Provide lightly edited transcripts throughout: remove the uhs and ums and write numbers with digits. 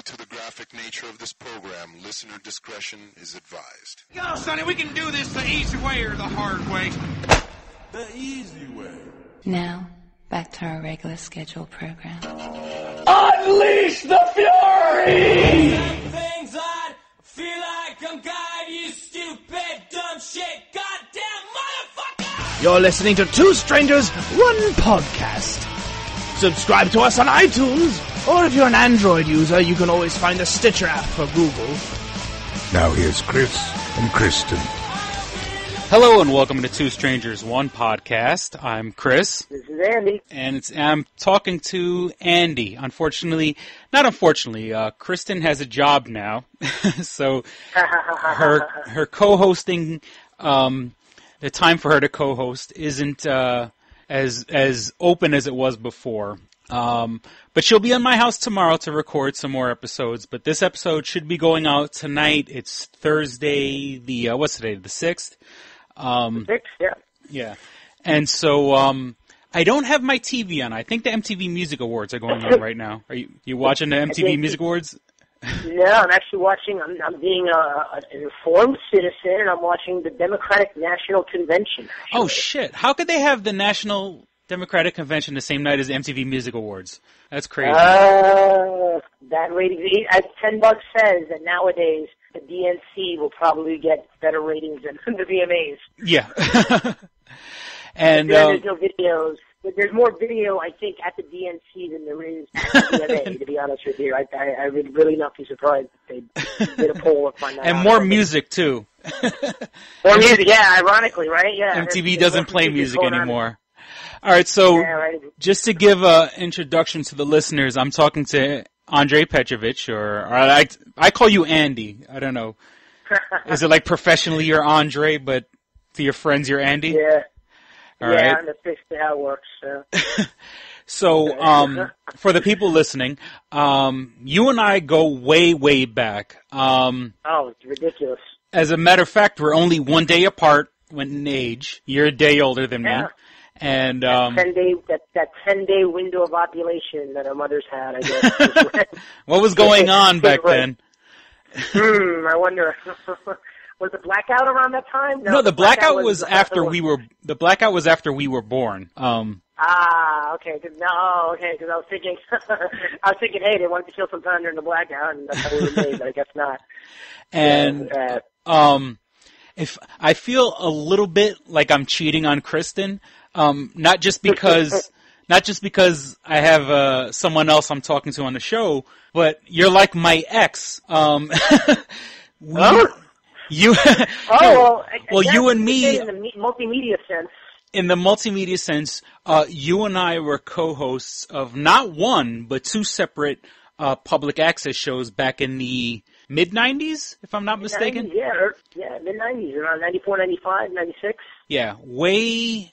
to the graphic nature of this program, listener discretion is advised. Yo, Sonny, we can do this the easy way or the hard way. The easy way. Now, back to our regular scheduled program. Unleash the fury! Some things I'd feel like I'm God, you stupid, dumb shit, goddamn motherfucker! You're listening to Two Strangers, One Podcast. Subscribe to us on iTunes, or if you're an Android user, you can always find the Stitcher app for Google. Now here's Chris and Kristen. Hello and welcome to Two Strangers, One Podcast. I'm Chris. This is Andy. And I'm talking to Andy. Kristen has a job now. So her co-hosting, the time for her to co-host isn't as open as it was before. But she'll be in my house tomorrow to record some more episodes. But this episode should be going out tonight. It's Thursday, what's today, the 6th? 6th, yeah. Yeah. And so, I don't have my TV on. I think the MTV Music Awards are going on right now. Are you watching the MTV Music Awards? No, I'm actually watching, I'm being an informed citizen, and I'm watching the Democratic National Convention. Actually. Oh, shit. How could they have the National Democratic Convention the same night as the MTV Music Awards? That's crazy. That rating, $10 says that nowadays the DNC will probably get better ratings than the VMAs. Yeah. And there's no videos. But there's more video, I think, at the DNC than there is at the VMA, to be honest with you. I would really not be surprised if they did a poll of find that and out. more music, too. More music, yeah, ironically, right? Yeah. MTV doesn't play music anymore. All right, so just to give an introduction to the listeners, I'm talking to Andrei Petrovich, or I call you Andy. I don't know. Is it like professionally you're Andre, but to your friends you're Andy? Yeah. All right. Yeah, that's basically how it works. So, for the people listening, you and I go way, way back. It's ridiculous. As a matter of fact, we're only 1 day apart in age. You're a day older than me. And that 10-day window of ovulation that our mothers had, I guess. What was going on back then? I wonder. Was the blackout around that time? No, the blackout was after we were. The blackout was after we were born. Okay. Because I was thinking, hey, they wanted to kill some time during the blackout, and that's how we were made, but I guess not. And if I feel a little bit like I'm cheating on Kristen, not just because I have someone else I'm talking to on the show, but you're like my ex. You and me. In the multimedia sense. In the multimedia sense, you and I were co-hosts of not one but two separate public access shows back in the mid-'90s, if I'm not mistaken. Yeah, mid-'90s, around 94, 95, 96. Yeah,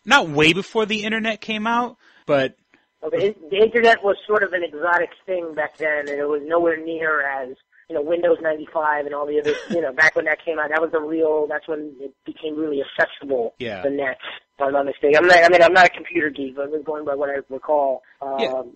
not way before the internet came out, but the internet was sort of an exotic thing back then, and it was nowhere near as Windows 95 and all the other, back when that came out, that's when it became really accessible, the net, if I'm not mistaken. I'm not a computer geek, but I was going by what I recall.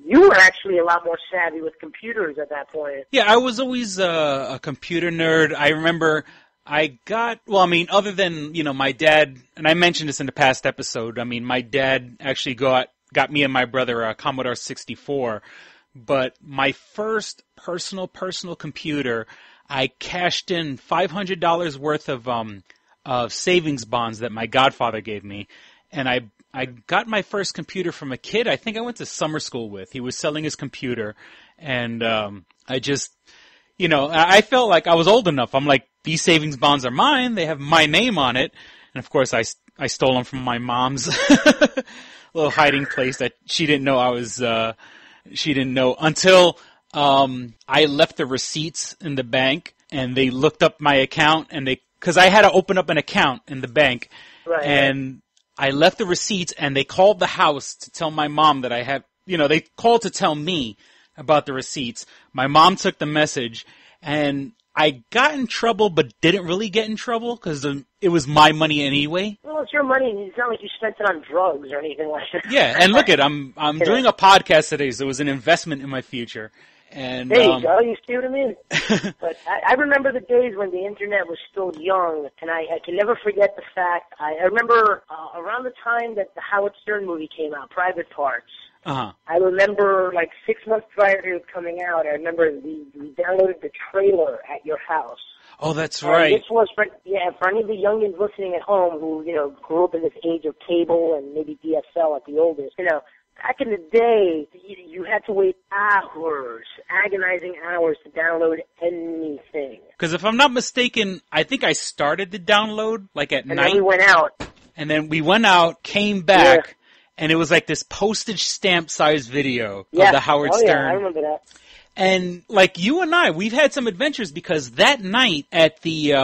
You were actually a lot more savvy with computers at that point. Yeah, I was always a computer nerd. I remember other than, my dad, and I mentioned this in the past episode, my dad actually got me and my brother a Commodore 64. But my first personal computer, I cashed in $500 worth of savings bonds that my godfather gave me, and I got my first computer from a kid I think I went to summer school with. He was selling his computer, and I just, I felt like I was old enough. I'm like, these savings bonds are mine. They have my name on it, and of course I stole them from my mom's little hiding place that she didn't know I was. She didn't know until I left the receipts in the bank, and they looked up my account, and because I had to open up an account in the bank, and I left the receipts, and they called the house to tell my mom that I had, they called to tell me about the receipts. My mom took the message, and I got in trouble, but didn't really get in trouble because it was my money anyway. Well, it's your money. It's not like you spent it on drugs or anything like that. Yeah, and look I'm doing a podcast today, so it was an investment in my future. And there you go. You see what I mean? But I remember the days when the internet was still young, and I can never forget the fact. I remember around the time that the Howard Stern movie came out, Private Parts. Uh-huh. I remember, like 6 months prior to it coming out, I remember we downloaded the trailer at your house. Oh, that's right. This was for any of the youngins listening at home who, grew up in this age of cable and maybe DSL at the oldest. Back in the day, you had to wait hours, agonizing hours to download anything. Because if I'm not mistaken, I think I started the download like at night. And then we went out. And then we went out, came back, and it was like this postage stamp size video of the Howard Stern. Yeah, I remember that. And like you and I, we've had some adventures because that night at the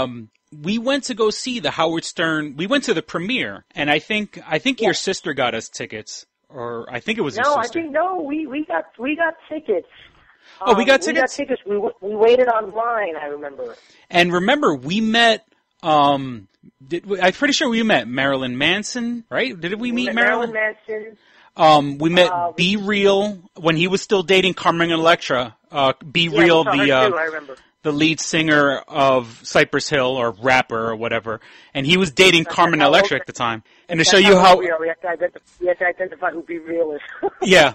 we went to go see the Howard Stern. We went to the premiere, and I think your sister got us tickets, or I think it was your sister. We got tickets. Oh, we got tickets. We got tickets. We waited online. I remember. And remember, we met. I'm pretty sure we met Marilyn Manson, right? Did we meet Marilyn Manson? We met Be Real when he was still dating Carmen Electra. Be Real, the lead singer of Cypress Hill or rapper or whatever, and he was dating Carmen Electra at the time. And to show you how we have to identify who Be Real is. Yeah,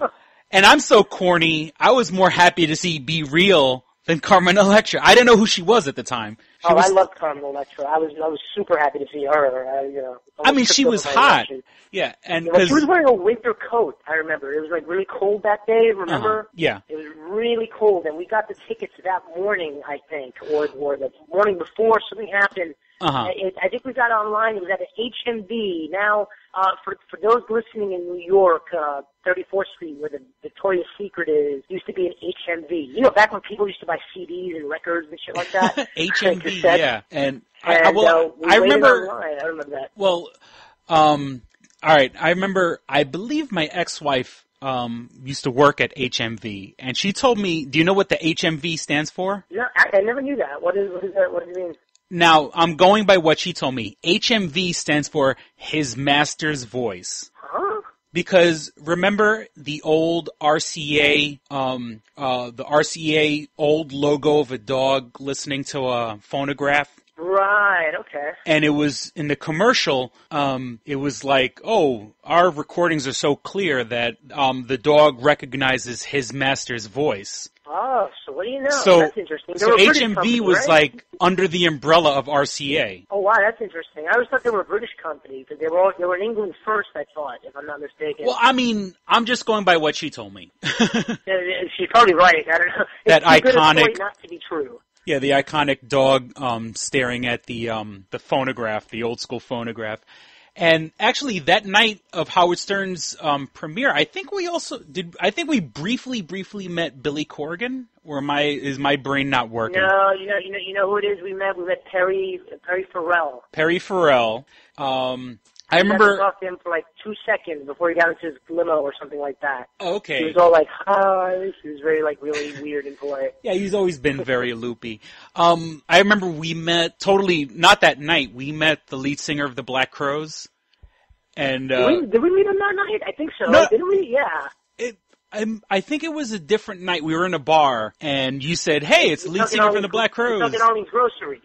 and I'm so corny. I was more happy to see Be Real than Carmen Electra. I didn't know who she was at the time. I loved Carmen Electra. I was super happy to see her. I mean, she was hot. Yeah, and she was wearing a winter coat. I remember it was like really cold that day. Remember? Yeah, it was really cold, and we got the tickets that morning, I think, or the morning before. Something happened. I think we got online. It was at an HMV. Now, for those listening in New York, 34th Street, where the Victoria's Secret is, used to be an HMV. Back when people used to buy CDs and records and shit like that. HMV, yeah. And I remember. I remember that. Well, all right. I remember. I believe my ex-wife used to work at HMV, and she told me. Do you know what the HMV stands for? No, I never knew that. What is that? What does it mean? Now, I'm going by what she told me. HMV stands for His Master's Voice. Huh? Because remember the old RCA, the RCA old logo of a dog listening to a phonograph? Right, okay. And it was, in the commercial, it was like, oh, our recordings are so clear that the dog recognizes his master's voice. Oh, so what do you know? So, that's interesting. So HMV was like under the umbrella of RCA. Oh wow, that's interesting. I always thought they were a British company because they were in England first. I thought, if I'm not mistaken. Well, I mean, I'm just going by what she told me. She's probably right. I don't know. That it's too iconic, good a story not to be true. Yeah, the iconic dog staring at the phonograph, the old school phonograph. And actually, that night of Howard Stern's premiere, I think we briefly met Billy Corgan. Or is my brain not working? No, you know who it is. We met Perry Farrell. Perry Farrell. I remember talked to him for like 2 seconds before he got into his limo or something like that. Oh, okay. He was all like, "Hi." He was very really weird and polite. Yeah, he's always been very loopy. I remember we met not that night. We met the lead singer of the Black Crowes. And did we meet him that night? I think so. No, didn't we? Yeah. I think it was a different night. We were in a bar, and you said, "Hey, it's the lead singer from the Black Crowes." We're talking Arlene's Grocery.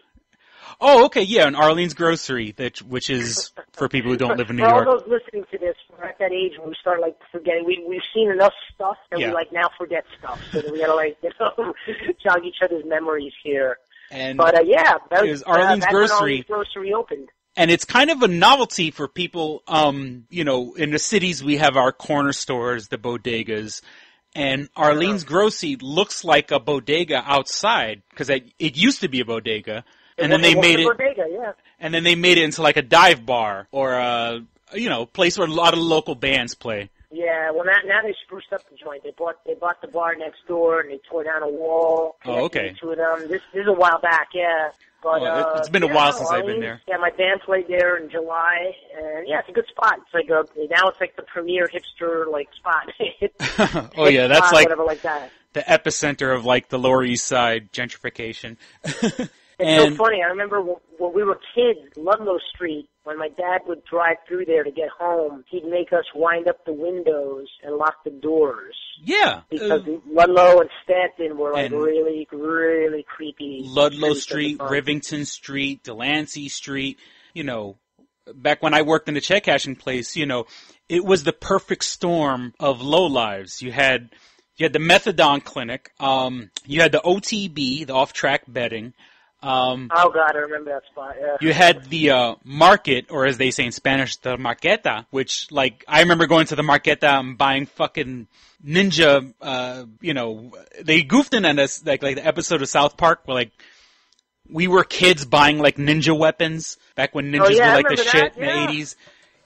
Oh, okay, yeah, in Arlene's Grocery, which is for people who don't live in New York. For all those listening to this, we're at that age when we start forgetting. We've seen enough stuff that we now forget stuff. So that we gotta jog each other's memories here. But that was Arlene's Grocery. Arlene's Grocery opened. And it's kind of a novelty for people, in the cities we have our corner stores, the bodegas, and Arlene's Grocery looks like a bodega outside, because it used to be a bodega, and then they made it, and then they made it into like a dive bar, or a, place where a lot of local bands play. Yeah, well now they spruced up the joint. They bought the bar next door, and they tore down a wall. Oh, okay. Two of them. This is a while back, yeah. But, it's been a while since I've been there. Yeah, my band played there in July, and it's a good spot. It's like now it's like the premier hipster spot. Oh yeah, that's whatever like that. The epicenter of the Lower East Side gentrification. It's so funny. I remember when we were kids, Ludlow Street, when my dad would drive through there to get home, he'd make us wind up the windows and lock the doors. Yeah. Because Ludlow and Stanton were like really, really creepy. Ludlow Street, Rivington Street, Delancey Street, you know, back when I worked in the check cashing place, you know, it was the perfect storm of lowlives. You had the methadone clinic, you had the OTB, the off-track betting. Oh God, I remember that spot. Yeah. You had the market, or as they say in Spanish, the marqueta, which, like, I remember going to the marqueta and buying fucking ninja. You know, they goofed in on us, like the episode of South Park where like we were kids buying like ninja weapons back when ninjas were like the shit in the 80s.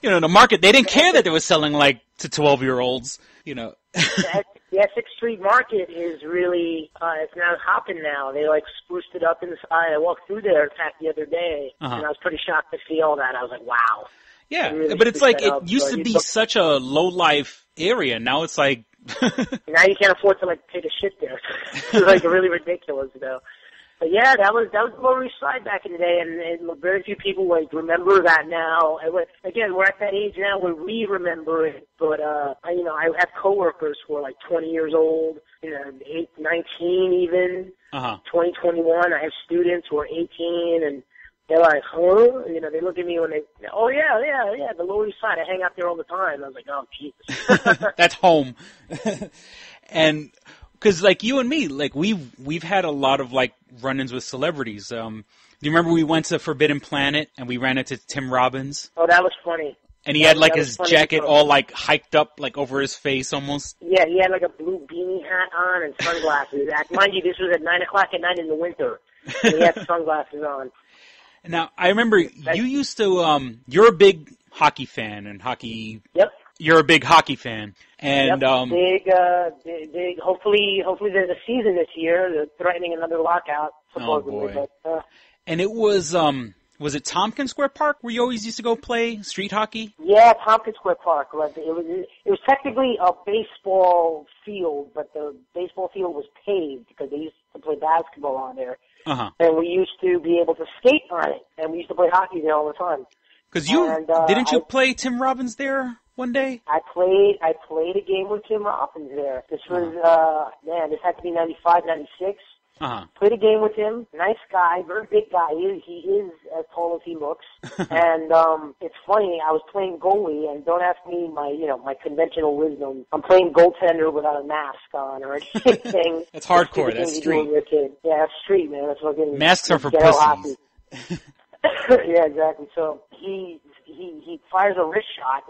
You know, the market, they didn't care that they were selling like to 12-year-olds. You know. The Essex Street Market is really, it's now hopping now. They like spruced it up inside. I walked through there, in fact, the other day, and I was pretty shocked to see all that. I was like, wow. Yeah, really but it's like, it up. used to be such a low-life area. Now it's like... Now you can't afford to like take a shit there. It's like really ridiculous, though. But yeah, that was the Lower East Side back in the day, and very few people like remember that now. And again, we're at that age now where we remember it. But I have coworkers who are like 20 years old, 19 even, 20, 21. I have students who are 18, and they're like, huh? You know, they look at me when oh yeah, the Lower East Side. I hang out there all the time. I was like, oh Jesus, that's home. And because like you and me, like we've had a lot of like run-ins with celebrities. Do you remember we went to Forbidden Planet and we ran into Tim Robbins? Oh, that was funny. And he had like his jacket all like hiked up like over his face almost. Yeah, he had like a blue beanie hat on and sunglasses. Mind you, this was at 9 o'clock at night in the winter. And he had sunglasses on. Now I remember you used to. You're a big hockey fan and hockey. Yep. You're a big hockey fan, and big. Hopefully there's a season this year. They're threatening another lockout, supposedly. Oh boy! But, and it was it Tompkins Square Park where you always used to go play street hockey? Yeah, Tompkins Square Park. It was technically a baseball field, but the baseball field was paved because they used to play basketball on there. And we used to be able to skate on it, and we used to play hockey there all the time. Because didn't you play Tim Robbins there one day? I played a game with Tim Robbins there. This was this had to be 95, 96. Played a game with him. Nice guy, very big guy. He is as tall as he looks. And it's funny. I was playing goalie, and don't ask me my conventional wisdom. I'm playing goaltender without a mask on or anything. That's hardcore. That's street. Yeah, that's street, man. That's fucking masks are for pussies. Yeah, exactly. So he fires a wrist shot,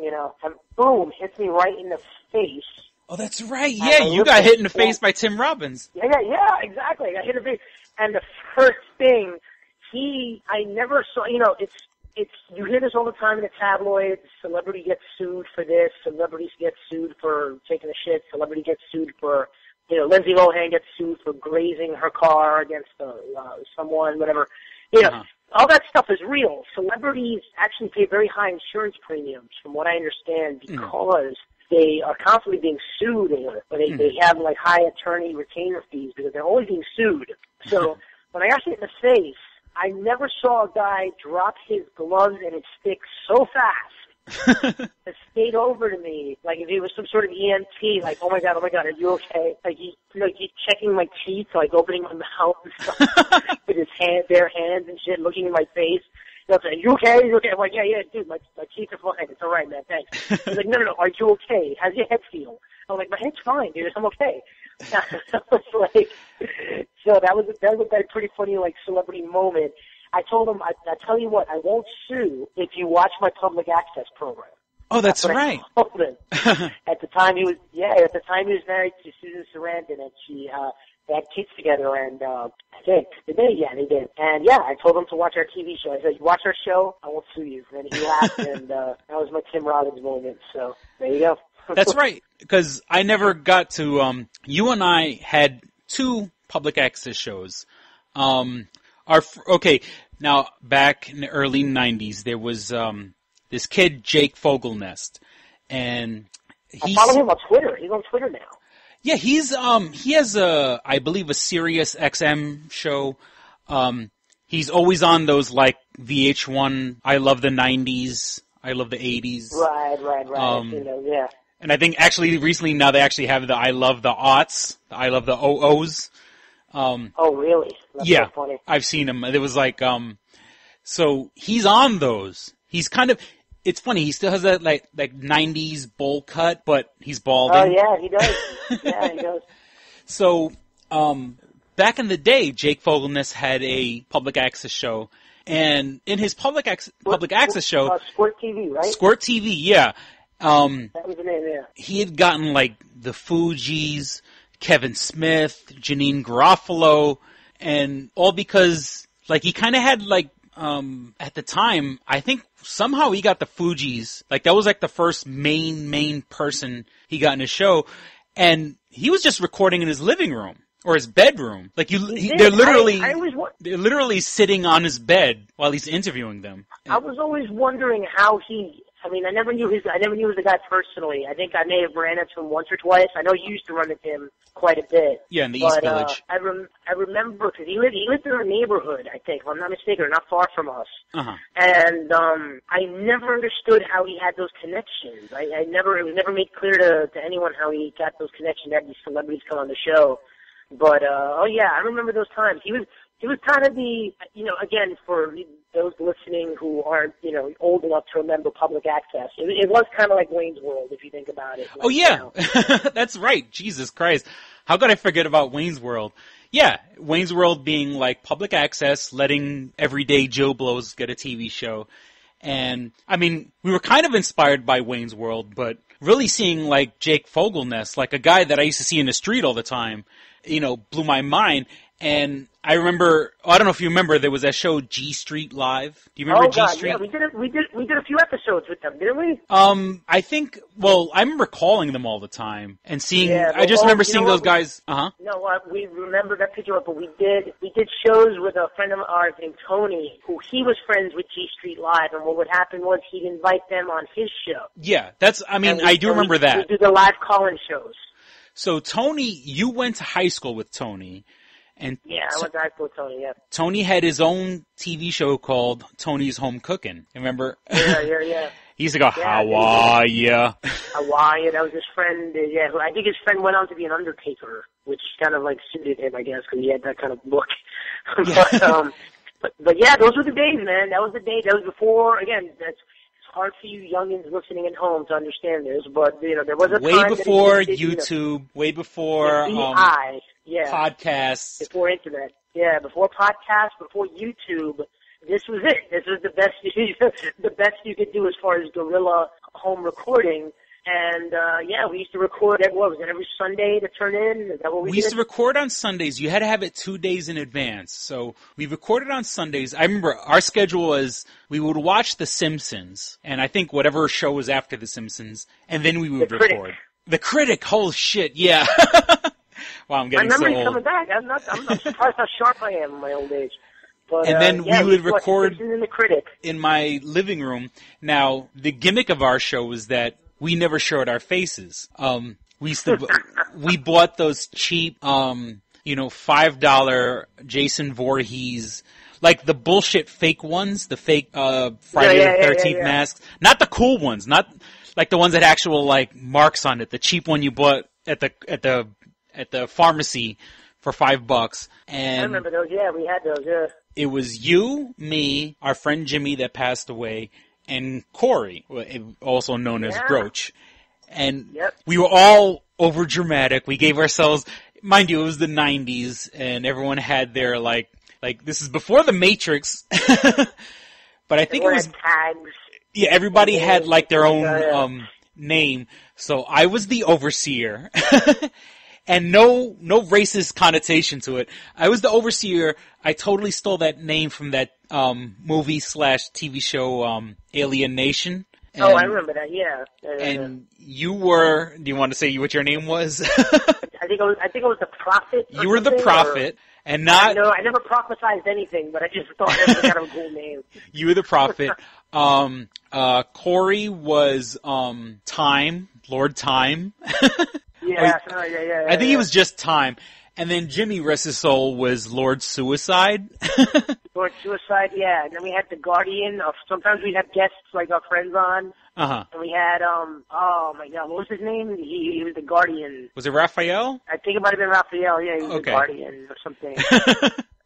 and boom, hits me right in the face. Oh, that's right. Yeah, you got hit in the face by Tim Robbins. Yeah, exactly. I got hit in the face. And the first thing, I never saw, it's, you hear this all the time in the tabloids. Celebrity gets sued for this. Celebrities get sued for taking a shit. Celebrity gets sued for, Lindsay Lohan gets sued for grazing her car against someone, whatever. All that stuff is real. Celebrities actually pay very high insurance premiums, from what I understand, because they are constantly being sued, or they have like high attorney retainer fees because they're always being sued. So when I got hit in the face, I never saw a guy drop his gloves and his stick so fast. It stayed over to me, like if he was some sort of EMT, like, oh my god, are you okay? Like he's checking my teeth, like opening my mouth and stuff with his bare hands and shit, looking in my face. He'll say, you okay? You okay? I'm like, yeah, dude, my teeth are fine. It's all right, man, thanks. He's like, no, are you okay? How's your head feel? I'm like, my head's fine, dude. I'm okay. So that was a pretty funny, like, celebrity moment. I told him, I tell you what, I won't sue if you watch my public access program. Oh, that's right. At the time he was married to Susan Sarandon, and they had kids together, and I think, did they? Yeah, they did. And yeah, I told him to watch our TV show. I said, you watch our show, I won't sue you. And he laughed, and that was my Tim Robbins moment. So there you go. That's right, because I never got to, you and I had 2 public access shows. Now, back in the early 90s, there was this kid, Jake Fogelnest, and I follow him on Twitter. He's on Twitter now. Yeah, he has I believe, a Sirius XM show. He's always on those, like, VH1, I love the 90s, I love the 80s. Right. I've seen those, yeah. And I think actually recently now they actually have the I love the aughts, the I love the OOs. Oh, really? That's yeah, so funny. I've seen him. It was like, so he's on those. He's kind of, it's funny, he still has that like 90s bowl cut, but he's balding. Oh, yeah, he does. Yeah, he does. So, back in the day, Jake Fogelness had a public access show, and in his public access show, Squirt TV, right? Squirt TV, yeah. That was the name, yeah. He had gotten like the Fugees, Kevin Smith, Janine Garofalo, and all because like he kind of had like at the time, I think somehow he got the Fugees. Like that was like the first main person he got in his show, and he was just recording in his living room or his bedroom. Like they're literally sitting on his bed while he's interviewing them. I was always wondering how I never knew the guy personally. I think I may have ran into him once or twice. I know you used to run into him quite a bit. Yeah, in the East Village. I remember because he lived in our neighborhood, I think, if I'm not mistaken, or not far from us. Uh-huh. And I never understood how he had those connections. It was never made clear to anyone how he got those connections. Had these celebrities come on the show. But I remember those times. He was kind of the, again, for those listening who aren't, old enough to remember public access, it was kind of like Wayne's World, if you think about it. Oh, yeah. That's right. Jesus Christ. How could I forget about Wayne's World? Yeah, Wayne's World being like public access, letting everyday Joe Blows get a TV show. And, I mean, we were kind of inspired by Wayne's World, but really seeing like Jake Fogelness, like a guy that I used to see in the street all the time, blew my mind. And I remember, I don't know if you remember, there was that show G Street Live. Do you remember G Street? Yeah, we did a few episodes with them, didn't we? I think, I remember calling them all the time and seeing. Yeah, I just remember seeing those guys. We remember that picture, but we did shows with a friend of ours named Tony, who he was friends with G Street Live, and what would happen was he'd invite them on his show. Yeah, I do remember that. We do the live call-in shows. So Tony, you went to high school with Tony. And yeah, I went to high school with Tony, yeah. Tony had his own TV show called Tony's Home Cooking. Remember? Yeah. He used to go, how are ya? How are ya? That was his friend, I think his friend went on to be an undertaker, which kind of like suited him, I guess, because he had that kind of look. Yeah. but yeah, those were the days, man. That was the day. That was before, again, it's hard for you youngins listening at home to understand this, but, there was a way time before YouTube, way before podcasts. Before internet. Yeah, before podcasts, before YouTube, this was it. This was the best you could do as far as guerrilla home recording. And, we used to record, every Sunday to turn in? Is that what we did? We used to record on Sundays. You had to have it 2 days in advance. So we recorded on Sundays. I remember our schedule was we would watch The Simpsons, and I think whatever show was after The Simpsons, and then we would record. The Critic, holy shit, yeah. Wow, I'm getting so old. My memory's coming back. I'm not surprised how sharp I am in my old age. But, and then we would record in the Critic in my living room. Now, the gimmick of our show was that we never showed our faces. We bought those cheap, $5 Jason Voorhees, like the bullshit fake ones, the fake Friday the 13th masks, not the cool ones, not like the ones that had actual like marks on it. The cheap one you bought at the pharmacy for $5. And I remember those. Yeah, we had those. Yeah. It was you, me, our friend Jimmy that passed away, and Corey, also known as Broach. And we were all over dramatic. We gave ourselves, mind you, it was the 90s, and everyone had their like this is before the Matrix. But I think it was tags. Yeah, everybody had like their own name. So I was the overseer. And no racist connotation to it. I was the overseer. I totally stole that name from that movie / TV show Alien Nation. And, I remember that. Yeah. And you were. Do you want to say what your name was? I think it was the Prophet. You were the Prophet, and not. No, I never prophesized anything, but I just thought it was kind of a cool name. You were the Prophet. Corey was Time, Lord Time. Yeah. I think he was just Time. And then Jimmy, rest his soul, was Lord Suicide. Towards suicide, yeah. And then we had The Guardian. Sometimes we'd have guests like our friends on. Uh-huh. And we had, oh my God, what was his name? He was The Guardian. Was it Raphael? I think it might have been Raphael, yeah, he was The Guardian or something.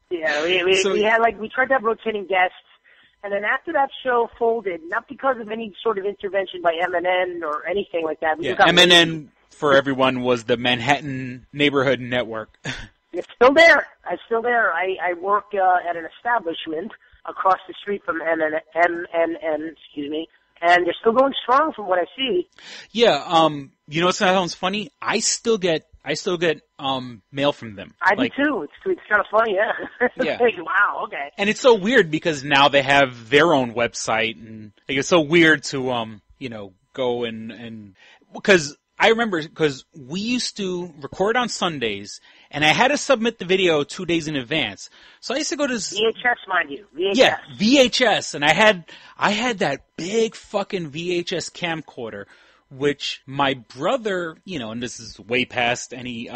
Yeah, we had we tried to have rotating guests. And then after that show folded, not because of any sort of intervention by MNN or anything like that. MNN, for everyone, was the Manhattan Neighborhood Network. It's still there. I'm still there. I work at an establishment across the street from MNN, excuse me, and they're still going strong from what I see. Yeah, you know what sounds funny? I still get mail from them. I do too. It's kind of funny, yeah. Yeah. Wow, okay. And it's so weird because now they have their own website, and it's so weird to go and because I remember because we used to record on Sundays, and I had to submit the video 2 days in advance. So I used to go to VHS, mind you, VHS. Yeah, VHS, and I had that big fucking VHS camcorder, which my brother, and this is way past any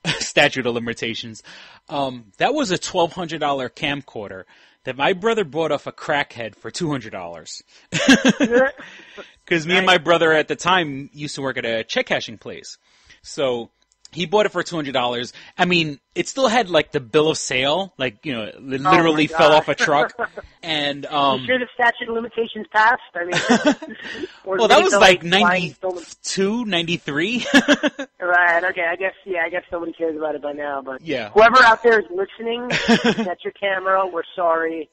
statute of limitations, that was a $1,200 camcorder that my brother bought off a crackhead for $200. Because me and my brother at the time used to work at a check cashing place. So he bought it for $200. I mean, it still had the bill of sale, it literally fell off a truck. And you sure the statute of limitations passed? I mean, well, that was 92, 93. Right. Okay. I guess nobody cares about it by now. But yeah, whoever out there is listening, that's your camera. We're sorry.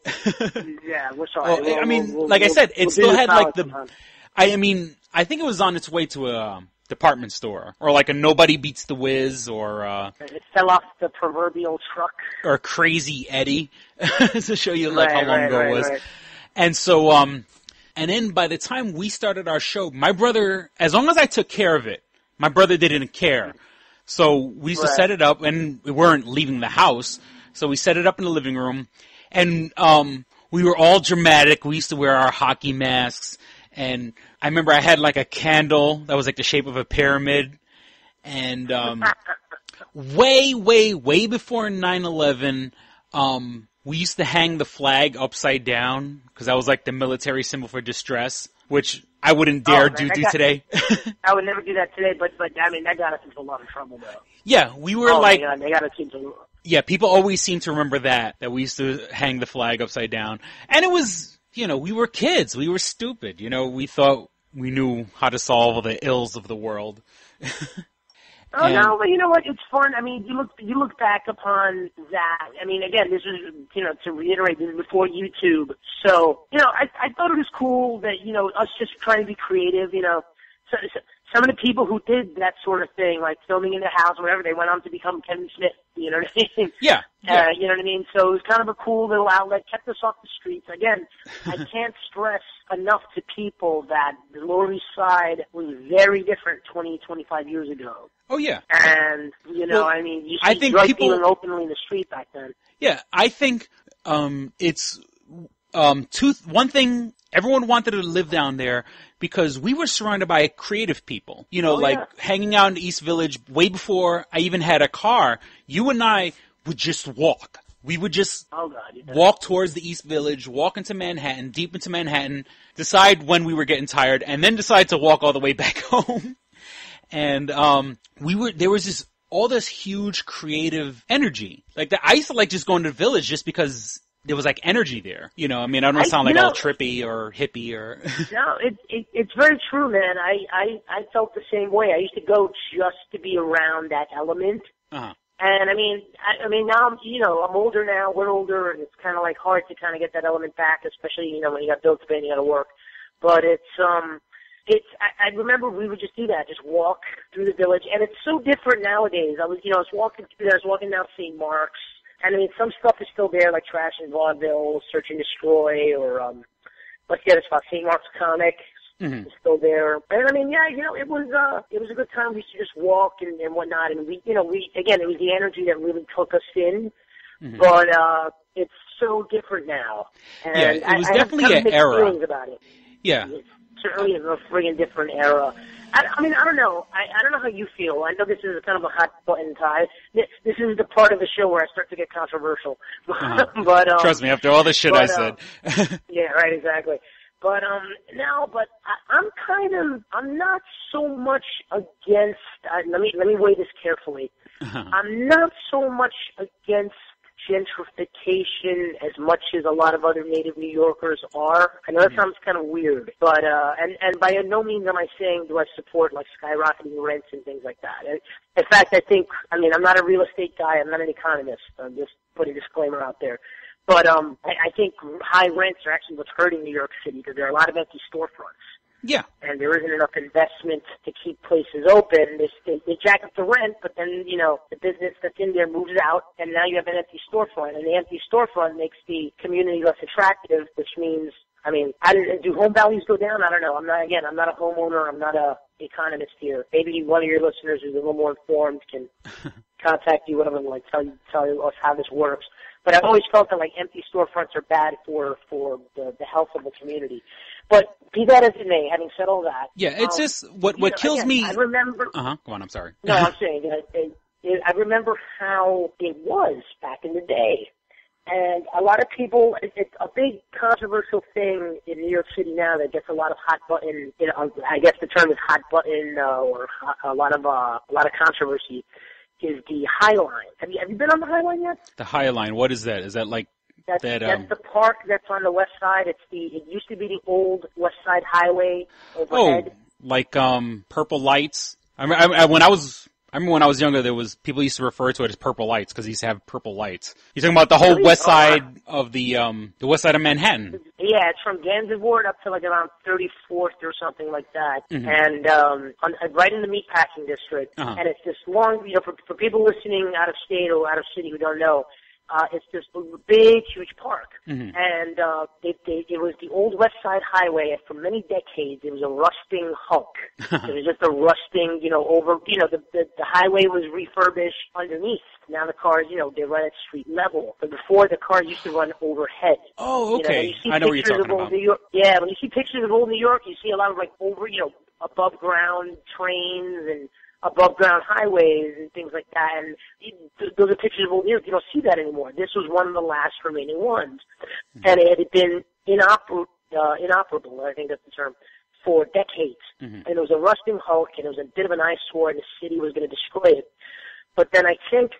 Yeah, we're sorry. Well, I mean, like I said, it still had I think it was on its way to a department store, or a Nobody Beats the Wiz, or it fell off the proverbial truck, or Crazy Eddie, to show you how long ago it was. Right. And so, and then by the time we started our show, my brother, as long as I took care of it, my brother didn't care. So we used to set it up, and we weren't leaving the house, so we set it up in the living room, and we were all dramatic. We used to wear our hockey masks. And I remember I had a candle that was the shape of a pyramid. And way, way, way before 9/11, we used to hang the flag upside down because that was the military symbol for distress, which I wouldn't dare do today. I would never do that today, but I mean, that got us into a lot of trouble, though. Yeah, we were my God, they got us into... Yeah, people always seem to remember that we used to hang the flag upside down. And it was... we were kids. We were stupid. We thought we knew how to solve all the ills of the world. No, but you know what? It's fun. I mean, you look back upon that. I mean, again, this was, to reiterate, this is before YouTube. So, I thought it was cool that, us just trying to be creative, So some of the people who did that sort of thing, like filming in the house or whatever, they went on to become Kevin Smith, you know what I mean? Yeah. You know what I mean? So it was kind of a cool little outlet, kept us off the streets. Again, I can't stress enough to people that the Lower East Side was very different 20, 25 years ago. Oh, yeah. And, I mean, you see drug dealing openly in the street back then. Yeah, I think it's one thing, everyone wanted to live down there because we were surrounded by creative people. Hanging out in the East Village way before I even had a car. You and I would just walk. We would just walk towards the East Village, walk into Manhattan, deep into Manhattan, decide when we were getting tired, and then decide to walk all the way back home. And there was all this huge creative energy. I used to just going to the Village just because there was energy there. I mean, I don't sound all trippy or hippie or... No, it's very true, man. I felt the same way. I used to go just to be around that element. Uh-huh. And I mean now I'm older now, we're older, and it's kind of hard to kind of get that element back, especially, when you got bills to pay and you got to work. But I remember we would just do that, just walk through the Village, and it's so different nowadays. I was walking through there, I was walking down St. Mark's, and I mean, some stuff is still there, like Trash and Vaudeville, Search and Destroy, or, what's the other spot, St. Mark's Comic. Mm-hmm. Is still there. And I mean, yeah, it was a good time. We used to just walk and whatnot. And again, it was the energy that really took us in. Mm-hmm. But, it's so different now. And yeah, it was I definitely have an era. Feelings about it. Yeah. certainly is a friggin' different era. I mean, I don't know. I don't know how you feel. I know this is kind of a hot button tie. This is the part of the show where I start to get controversial. But trust me, after all the shit I said. Yeah, right, exactly. But I'm not so much against. Let me weigh this carefully. I'm not so much against gentrification as much as a lot of other native New Yorkers are. I know that sounds kind of weird, but and by no means am I saying do I support like skyrocketing rents and things like that. In fact, I'm not a real estate guy. I'm not an economist. I'm just putting a disclaimer out there. But I think high rents are actually what's hurting New York City because there are a lot of empty storefronts. Yeah. And there isn't enough investment to keep places open. They jack up the rent, but then, the business that's in there moves out, and now you have an empty storefront. And the empty storefront makes the community less attractive, which means, do home values go down? I don't know. I'm not a homeowner. I'm not a economist here. Maybe one of your listeners who's a little more informed can contact you, whatever, like tell us how this works. But I've always felt that, like, empty storefronts are bad for the health of the community. But be that as it may, having said all that. Yeah, it's just what kills me. I remember. Go on, I'm sorry. No, I'm saying I remember how it was back in the day. And a lot of people, it's a big controversial thing in New York City now that gets a lot of hot button, I guess the term is hot button, or a lot of controversy, is the High Line. Have you been on the High Line yet? The High Line, what is that? Is that like That's the park that's on the west side. It used to be the old West Side Highway overhead. Oh, like purple lights. I remember when I was younger, people used to refer to it as purple lights because it used to have purple lights. You're talking about the whole west side of the west side of Manhattan. Yeah, it's from Gansevoort up to like around 34th or something like that, and right in the meatpacking district. And it's this long, for people listening out of state or out of city who don't know. It's this big, huge park, and it was the old West Side Highway, and for many decades it was a rusting hulk. It was just a rusting, the highway was refurbished underneath. Now the cars, they run at street level, but before the cars used to run overhead. Oh, okay. I know what you're talking about. New York, yeah, when you see pictures of old New York, you see a lot of like above ground trains and above ground highways and things like that, and those are pictures of old New York. You don't see that anymore. This was one of the last remaining ones, and it had been inoperable, I think that's the term, for decades. And it was a rusting hulk, and it was a bit of an eyesore, and the city was going to destroy it. But then I think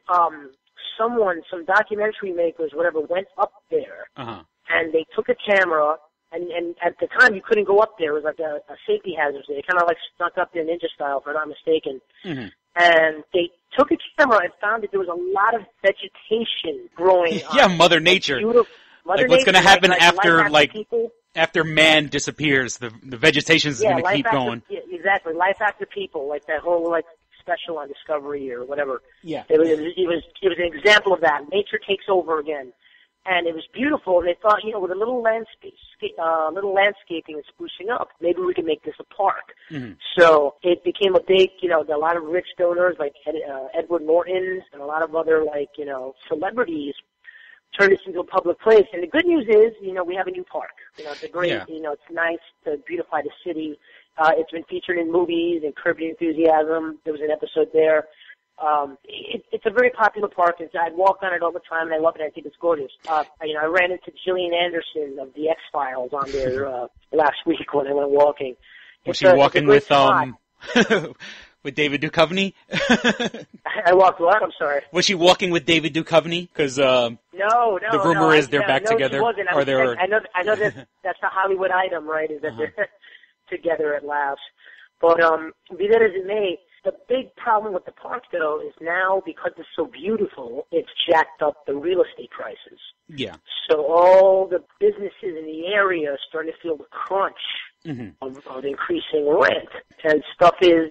some documentary makers, whatever, went up there, and they took a camera. And at the time, you couldn't go up there. It was like a safety hazard. They kind of like snuck up there ninja style, if I'm not mistaken. And they took a camera and found that there was a lot of vegetation growing. Yeah, Mother Nature. Like what's going to happen after man disappears? The vegetation's going to keep going. Yeah, exactly. Life after people, like that whole special on Discovery or whatever. Yeah. It was an example of that. Nature takes over again. And it was beautiful. And they thought, with a little landscaping and sprucing up, maybe we could make this a park. So it became a big, a lot of rich donors like Edward Norton and a lot of other celebrities turned this into a public place. And the good news is, we have a new park. It's a great, it's nice to beautify the city. It's been featured in movies and Curb Your Enthusiasm. There was an episode there. It's a very popular park, and I walk on it all the time, and I love it. I think it's gorgeous. I ran into Gillian Anderson of the X-Files on there last week when I went walking. Was she walking with with David Duchovny? I walked what? I'm sorry. Was she walking with David Duchovny? Because no. The rumor is they're back together. She wasn't. I know that's the Hollywood item, right? Is that they're together at last? But be that as it may. The big problem with the park, though, is now, because it's so beautiful, it's jacked up the real estate prices. Yeah. So all the businesses in the area are starting to feel the crunch of increasing rent. And stuff is,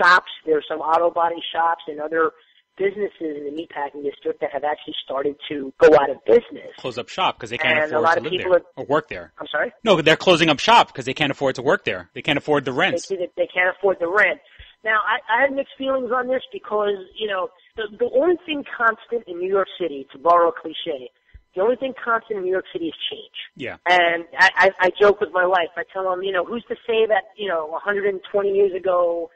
shops, there's some auto body shops and other businesses in the meatpacking district that have actually started to go out of business. Close up shop because they can't afford to live there or work there. I'm sorry? No, they're closing up shop because they can't afford to work there. They can't afford the rent. They can't afford the rent. Now, I had mixed feelings on this because, the only thing constant in New York City, to borrow a cliche, The only thing constant in New York City is change. Yeah. And I joke with my wife. I tell them, who's to say that, 120 years ago,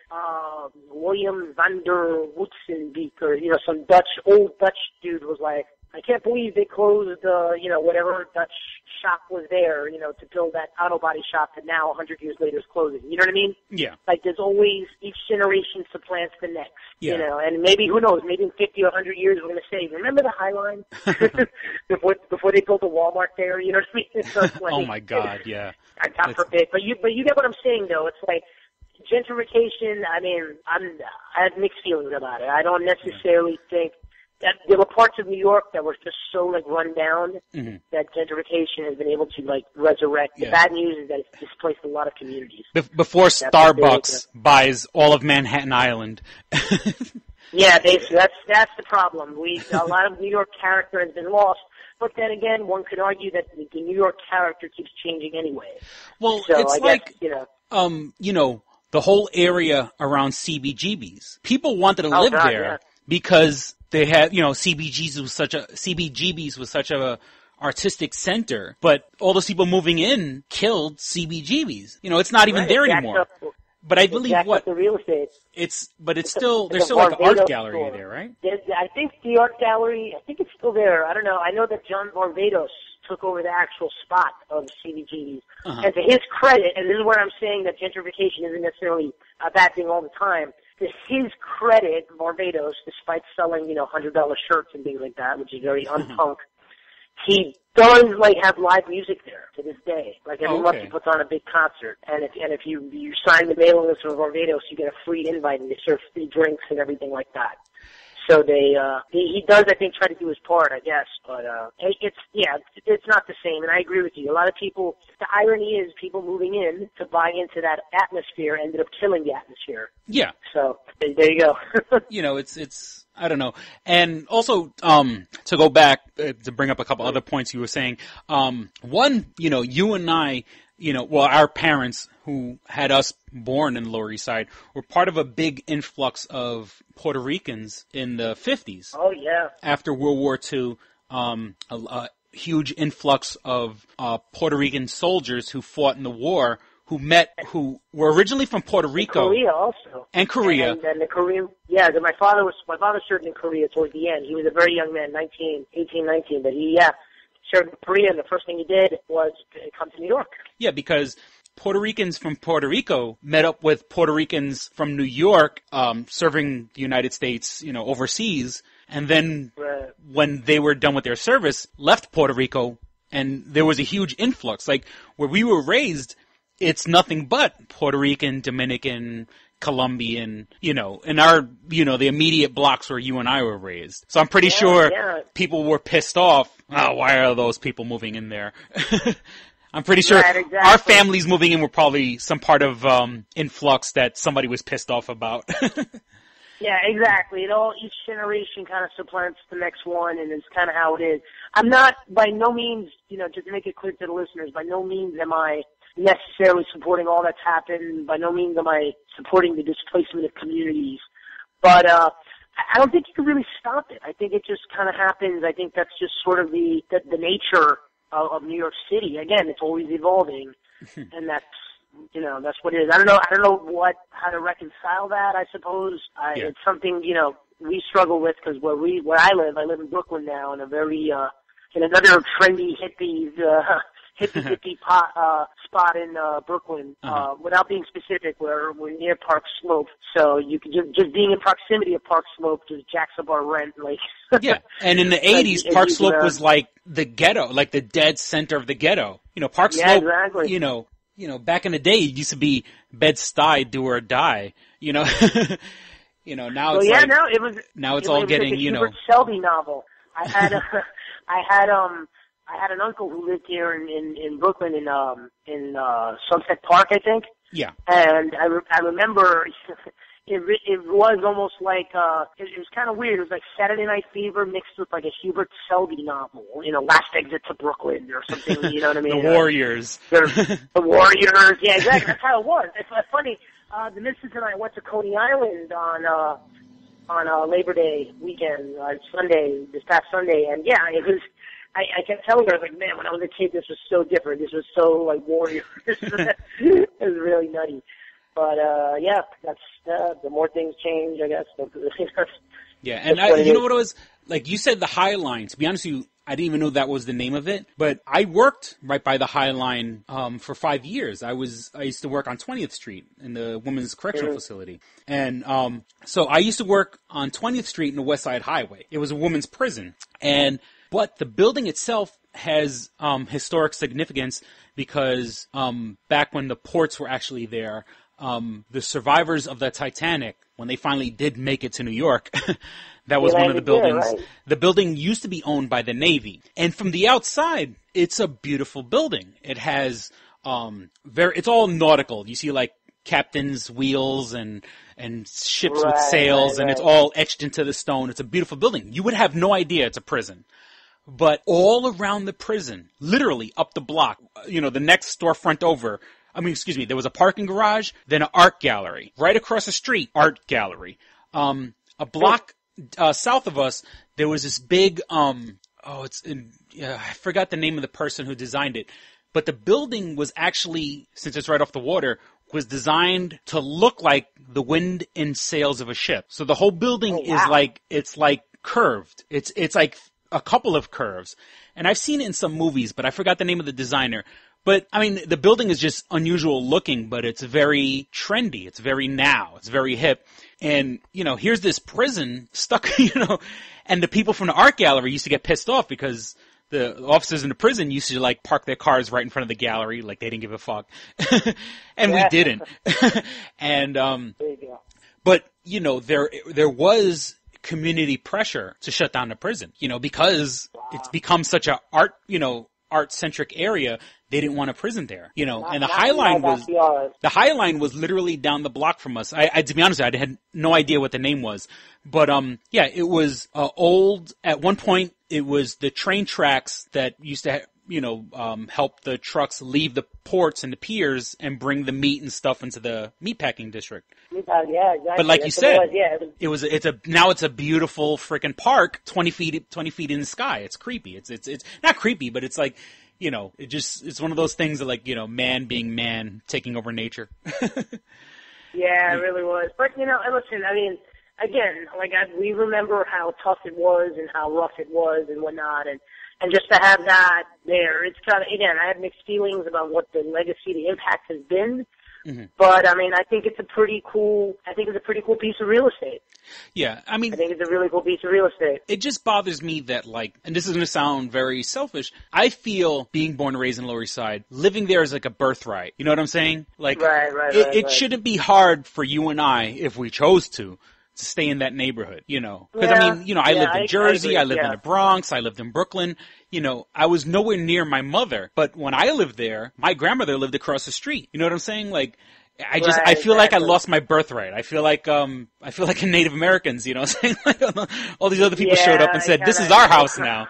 William van der Woodsenbeek or, some old Dutch dude was like, I can't believe they closed, whatever Dutch shop was there, to build that auto body shop that now 100 years later is closing. You know what I mean? Yeah. Like there's always, each generation supplants the next, Yeah. and maybe, who knows, maybe in 50 or 100 years we're going to say, remember the High Line? before they built a Walmart there, you know what I mean? So it's like, Oh my God, yeah. God forbid. But you get what I'm saying though. It's like, gentrification, I mean, I have mixed feelings about it. I don't necessarily think that there were parts of New York that were just so like run down that gentrification has been able to like resurrect. The bad news is that it's displaced a lot of communities. Before Starbucks buys all of Manhattan Island. Yeah, basically, that's the problem. A lot of New York character has been lost. But then again, one could argue that the New York character keeps changing anyway. Well, so it's I guess, the whole area around CBGB's. People wanted to live there because they had, CBGB's was such a artistic center, but all those people moving in killed CBGB's. It's not even there anymore. But I believe the real estate. there's still like an art gallery there, right? I think the art gallery, it's still there. I don't know. I know that John Barbados took over the actual spot of CBGB's. And to his credit, and this is where I'm saying that gentrification isn't necessarily a bad thing all the time, to his credit, Barbados, despite selling, $100 shirts and things like that, which is very unpunk, he does have live music there to this day. Like every month he puts on a big concert, and if you sign the mailing list for Barbados, you get a free invite and they serve free drinks and everything like that. So he does, I think, try to do his part, I guess, but it's not the same, and I agree with you. A lot of people, the irony is people moving in to buy into that atmosphere ended up killing the atmosphere. Yeah. So there you go. It's I don't know. And also, to go back, to bring up a couple other points you were saying, one, you and I, our parents who had us born in the Lower East Side were part of a big influx of Puerto Ricans in the 50s. Oh, yeah. After World War II, a huge influx of Puerto Rican soldiers who fought in the war, who were originally from Puerto Rico. Korea also. And Korea. And the Korean, my father served in Korea towards the end. He was a very young man, 18, 19, but he served in Korea, and the first thing he did was come to New York. Yeah, because Puerto Ricans from Puerto Rico met up with Puerto Ricans from New York, serving the United States, overseas, and then when they were done with their service, left Puerto Rico, and there was a huge influx. Like, where we were raised, it's nothing but Puerto Rican, Dominican, Colombian, and our, the immediate blocks where you and I were raised. So I'm pretty sure people were pissed off. Oh, why are those people moving in there? I'm pretty sure our families moving in were probably some part of influx that somebody was pissed off about. Yeah, exactly. Each generation kind of supplants the next one, and it's kind of how it is. I'm not, by no means, just to make it clear to the listeners, by no means am I necessarily supporting all that's happened. By no means am I supporting the displacement of communities. But I don't think you can really stop it. I think it just kind of happens. I think that's just sort of the nature of New York City. Again, it's always evolving, and that's what it is. I don't know how to reconcile that. I suppose it's something we struggle with because where I live in Brooklyn now, in a very in another trendy hippie spot in Brooklyn. Without being specific, we're near Park Slope, so you could just being in proximity of Park Slope just jacks up our rent. Yeah, and in the 80s, Park Slope was like the ghetto, like the dead center of the ghetto. Park Slope. Exactly. Back in the day, it used to be Bed-Stuy, do or die. Now it's now it's all getting like a Hubert Selby novel. I had an uncle who lived here in Brooklyn in Sunset Park, I think. Yeah. And I remember it was almost like it was kind of weird. It was like Saturday Night Fever mixed with like a Hubert Selby novel, Last Exit to Brooklyn or something. You know what I mean? The Warriors. The Warriors. Yeah, exactly. That's how it was. It's funny. The missus and I went to Coney Island on Labor Day weekend, this past Sunday, and yeah, it was. I kept telling her, I was like, man, when I was a kid, this was so different. This was so, like, warrior. It was really nutty. But, yeah, that's, the more things change, I guess. Yeah, and you know what it was? Like, you said the High Line. To be honest with you, I didn't even know that was the name of it. But I worked right by the High Line for 5 years. I used to work on 20th Street in the Women's Correctional Facility. And so I used to work on 20th Street in the West Side Highway. It was a women's prison. But the building itself has historic significance because back when the ports were actually there, the survivors of the Titanic, when they finally did make it to New York, that was one of the buildings. Right. The building used to be owned by the Navy. And from the outside, it's a beautiful building. It has it's all nautical. You see like captain's wheels and ships with sails, and it's all etched into the stone. It's a beautiful building. You would have no idea it's a prison. But all around the prison, literally up the block, the next storefront over, there was a parking garage, then an art gallery. Right across the street, art gallery. A block south of us, there was this big, I forgot the name of the person who designed it. But the building was actually, since it's right off the water, was designed to look like the wind and sails of a ship. So the whole building is like curved. It's like a couple of curves. And I've seen it in some movies, but I forgot the name of the designer. But, the building is just unusual looking, but it's very trendy. It's very now. It's very hip. And, here's this prison stuck, and the people from the art gallery used to get pissed off because the officers in the prison used to, like, park their cars right in front of the gallery, like they didn't give a fuck. And we didn't. And, but, there was community pressure to shut down the prison, because it's become such a art-centric area. They didn't want a prison there, and the High Line was literally down the block from us. To be honest, I had no idea what the name was, but it was old. At one point, it was the train tracks that used to help the trucks leave the ports and the piers and bring the meat and stuff into the meatpacking district. Yeah, exactly. But like you said, now it's a beautiful freaking park, 20 feet in the sky. It's creepy. It's not creepy, but it's like, it's one of those things that like, man being man taking over nature. Yeah, it really was. But, listen, again, we remember how tough it was and how rough it was and whatnot, and just to have that there, it's kind of, again, I have mixed feelings about what the legacy, the impact has been. Mm-hmm. But, I think it's a pretty cool piece of real estate. Yeah, I think it's a really cool piece of real estate. It just bothers me that, and this is going to sound very selfish, I feel being born and raised in the Lower East Side, living there is like a birthright. You know what I'm saying? It shouldn't be hard for you and I, if we chose to stay in that neighborhood, Because, I lived in Jersey, I lived in the Bronx, I lived in Brooklyn. I was nowhere near my mother, but when I lived there, my grandmother lived across the street. You know what I'm saying? I feel like I lost my birthright. I feel like in Native Americans, saying all these other people showed up and said, "This is our house now."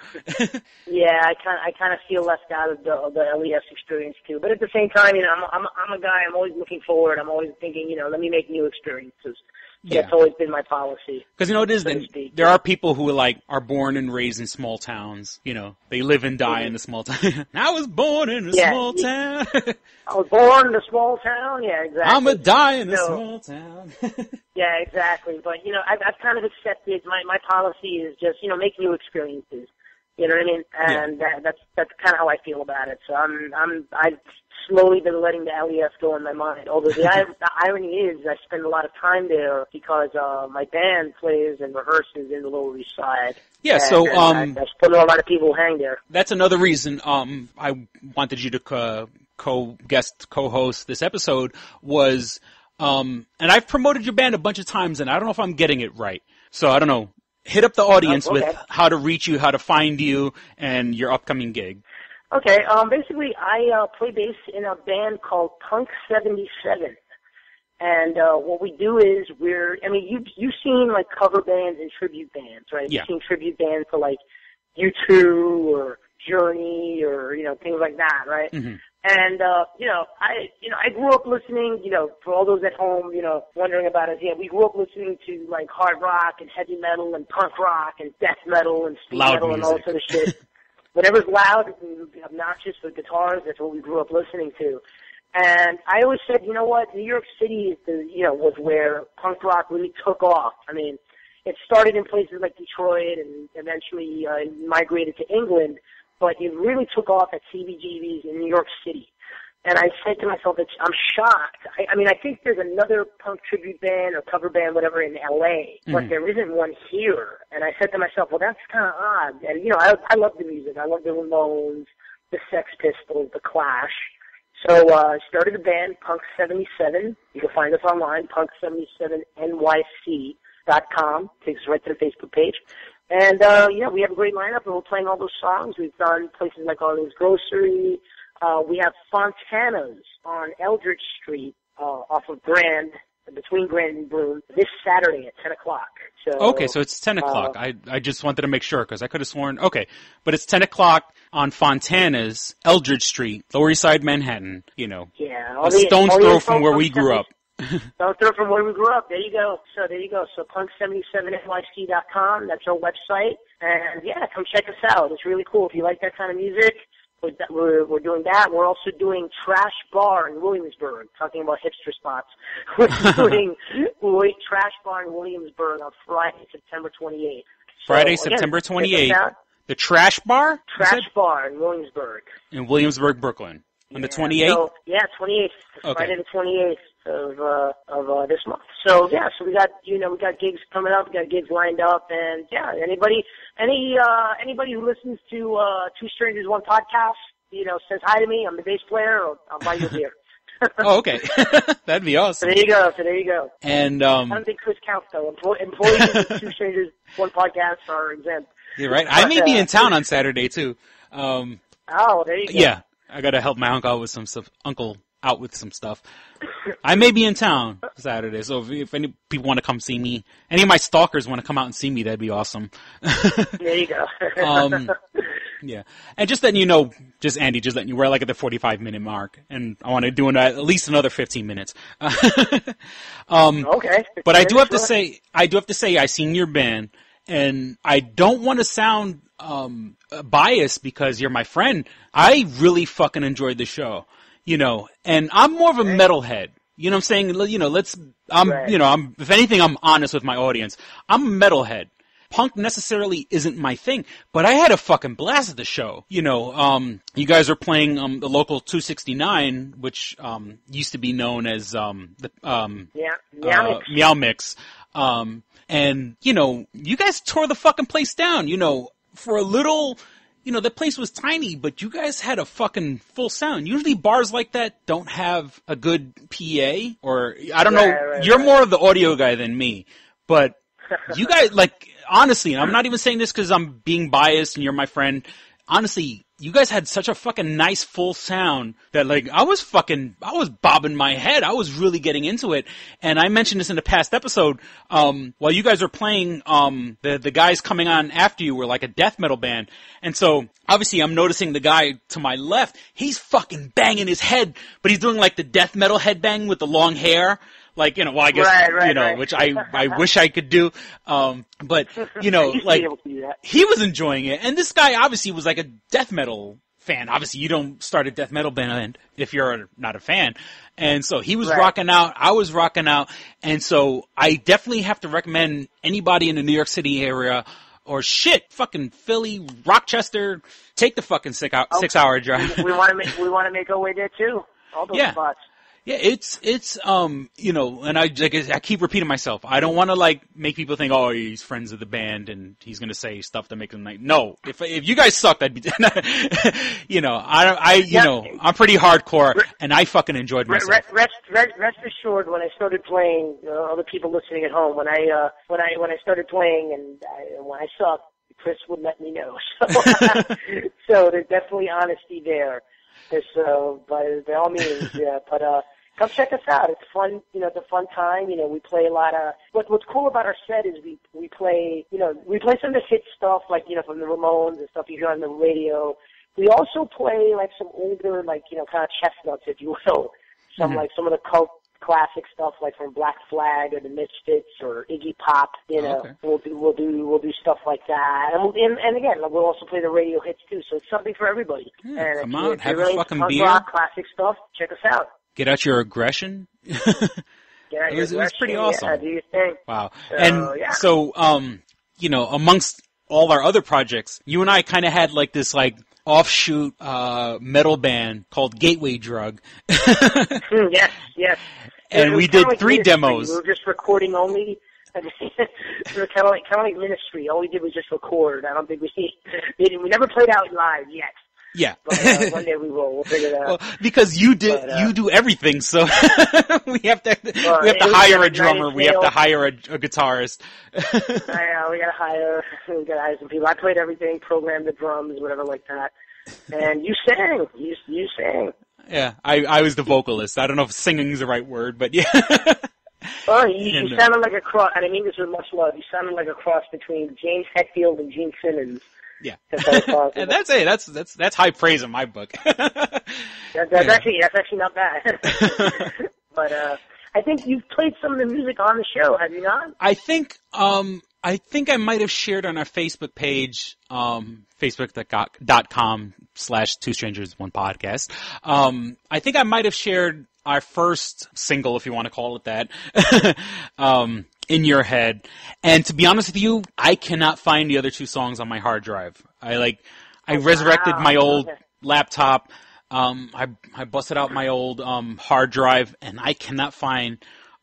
Yeah, I kind of feel left out of the LES experience too. But at the same time, I'm a guy. I'm always looking forward. I'm always thinking, let me make new experiences. Yeah. That's always been my policy. Because it is. There are people who are born and raised in small towns. They live and die in a small town. I was born in a small town. I was born in a small town. Yeah, exactly. I'm a die in a small town. Yeah, exactly. But I've kind of accepted my policy is just make new experiences. You know what I mean? And that's kind of how I feel about it. So I've slowly been letting the LES go in my mind. Although the irony is I spend a lot of time there because my band plays and rehearses in the Lower East Side. Yeah, so I still know a lot of people who hang there. That's another reason I wanted you to co-host this episode was and I've promoted your band a bunch of times and I don't know if I'm getting it right. So I don't know. Hit up the audience with how to reach you, how to find you, and your upcoming gig. Okay, basically I play bass in a band called Punk 77. And what we do is you've seen like cover bands and tribute bands, right? Yeah. You've seen tribute bands for like U2 or Journey or, things like that, right? Mm-hmm. And, I grew up listening, for all those at home, wondering about it, we grew up listening to, like, hard rock and heavy metal and punk rock and death metal and speed loud metal music. and all sort of shit. whatever's loud and obnoxious with guitars, that's what we grew up listening to. And I always said, you know what, New York City is was where punk rock really took off. I mean, it started in places like Detroit and eventually migrated to England, but it really took off at CBGB's in New York City. And I said to myself, I'm shocked. I mean, I think there's another punk tribute band or cover band, whatever, in L.A., but there isn't one here. And I said to myself, well, that's kind of odd. And, I love the music. I love the Ramones, the Sex Pistols, the Clash. So I started a band, Punk 77. You can find us online, punk77nyc.com. Takes us right to the Facebook page. And, we have a great lineup, and we're playing all those songs. We've done places like Arlene's Grocery. We have Fontana's on Eldridge Street off of Grand, between Grand and Broome, this Saturday at 10 o'clock. So, okay, so it's 10 o'clock. I just wanted to make sure because I could have sworn. Okay, but it's 10 o'clock on Fontana's, Eldridge Street, Lower East Side, Manhattan. Yeah, a stone's throw from where we grew up. Stone's throw from where we grew up. There you go. So punk77nyc.com. That's our website. And, come check us out. It's really cool. If you like that kind of music, we're doing that. We're also doing Trash Bar in Williamsburg, talking about hipster spots. We're doing Trash Bar in Williamsburg on Friday, September 28th. Friday, September 28th. The Trash Bar? Trash Bar in Williamsburg. In Williamsburg, Brooklyn. On the 28th? So, 28th. Okay. Friday the 28th of this month. So so we got gigs coming up, we got gigs lined up, and anybody who listens to Two Strangers One Podcast, says hi to me. I'm the bass player. I'll buy you a beer. Oh, okay. That'd be awesome. So there you go. And I don't think Chris counts though. Employees of Two Strangers One Podcast are exempt. You're right. I may be in town on Saturday too. There you go. Yeah, I got to help my uncle out with some stuff. Out with some stuff. I may be in town Saturday, so if any people want to come see me, any of my stalkers want to come out and see me, that'd be awesome. There you go. Yeah. And just letting you know, Andy, letting you, we're like at the 45-minute mark, and I want to do at least another 15 minutes. Okay. But I do have to say, I seen your band, and I don't want to sound biased because you're my friend. I really fucking enjoyed the show. And I'm more of a metalhead. You know what I'm saying? If anything, I'm honest with my audience. I'm a metalhead. Punk necessarily isn't my thing, but I had a fucking blast at the show. You guys are playing the local 269, which used to be known as Meow Mix. And you guys tore the fucking place down. For a little. The place was tiny, but you guys had a fucking full sound. Usually bars like that don't have a good PA, or I don't know. You're more of the audio guy than me, but you guys, honestly, and I'm not even saying this because I'm being biased and you're my friend. Honestly, you guys had such a fucking nice full sound that I was bobbing my head. I was really getting into it. And I mentioned this in the past episode, while you guys were playing, the guys coming on after you were like a death metal band. And so obviously I'm noticing the guy to my left, he's fucking banging his head, but he's doing like the death metal headbang with the long hair. I guess, right. which I wish I could do. But, he was enjoying it. And this guy obviously was like a death metal fan. Obviously, you don't start a death metal band if you're not a fan. And so he was rocking out. I was rocking out. And so I definitely have to recommend anybody in the New York City area or fucking Philly, Rochester, take the fucking 6 hour drive. We want to make our way there too. All those spots. Yeah, it's and I keep repeating myself. I don't want to make people think, oh, he's friends of the band and he's gonna say stuff that makes them no. If you guys suck, that'd be I'm pretty hardcore and I fucking enjoyed myself. Rest assured, when I started playing, other people listening at home, when I started playing and when I sucked, Chris would let me know. So there's definitely honesty there. By all means, but come check us out. It's fun, it's a fun time. We play a lot of, what's cool about our set is we play some of the hit stuff, from the Ramones and stuff you hear on the radio. We also play, some older, kind of chestnuts, if you will. Some of the classic stuff like from Black Flag or the Misfits or Iggy Pop. You know, okay. we'll do stuff like that, and again, we'll also play the radio hits too. So it's something for everybody. Yeah, and come if out, you're have really a fucking punk beer, rock, classic stuff. Check us out. get out your aggression. It was pretty awesome. Yeah, do your thing. Wow. So, And yeah. so, you know, amongst all our other projects, you and I kind of had like this like offshoot metal band called Gateway Drug. Yes. And we did 3 demos. We were just recording only. We were kind of like Ministry. All we did was just record. I don't think we never played out live yet. Yeah. But one day we will. We'll figure that out. Well, because you do everything, so we have to hire a drummer. We have to hire a guitarist. We gotta hire some people. I played everything, programmed the drums, whatever like that. And you sang. You sang. Yeah, I was the vocalist. I don't know if singing is the right word, but yeah. Well, you sounded like a cross, and I mean this with much love. You sounded like a cross between James Hetfield and Gene Simmons. Yeah, and that's high praise in my book. That's actually not bad. But I think you've played some of the music on the show, have you not? I think I might have shared on our Facebook page, facebook.com/2strangers1podcast. I think I might have shared our first single, if you want to call it that, In Your Head. And to be honest with you, I cannot find the other 2 songs on my hard drive. I resurrected my old laptop. I busted out my old hard drive, and I cannot find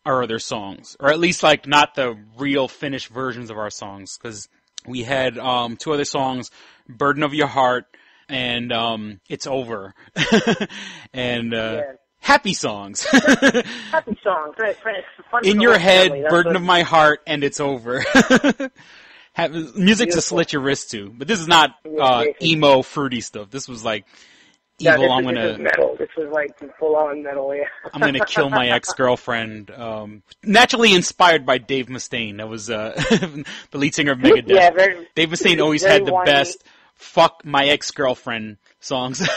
our other songs, or at least like not the real finished versions of our songs, because we had 2 other songs, Burden of Your Heart and It's Over. And happy songs. Happy songs. Right. In Your Head, Burden of My Heart, and It's Over. Music to slit your wrist to. But this is not emo, fruity stuff. This was like evil. This is metal. This was like full-on metal, yeah. I'm going to kill my ex-girlfriend. Naturally inspired by Dave Mustaine. That was the lead singer of Megadeth. Yeah, Dave Mustaine always had the best fuck my ex-girlfriend songs.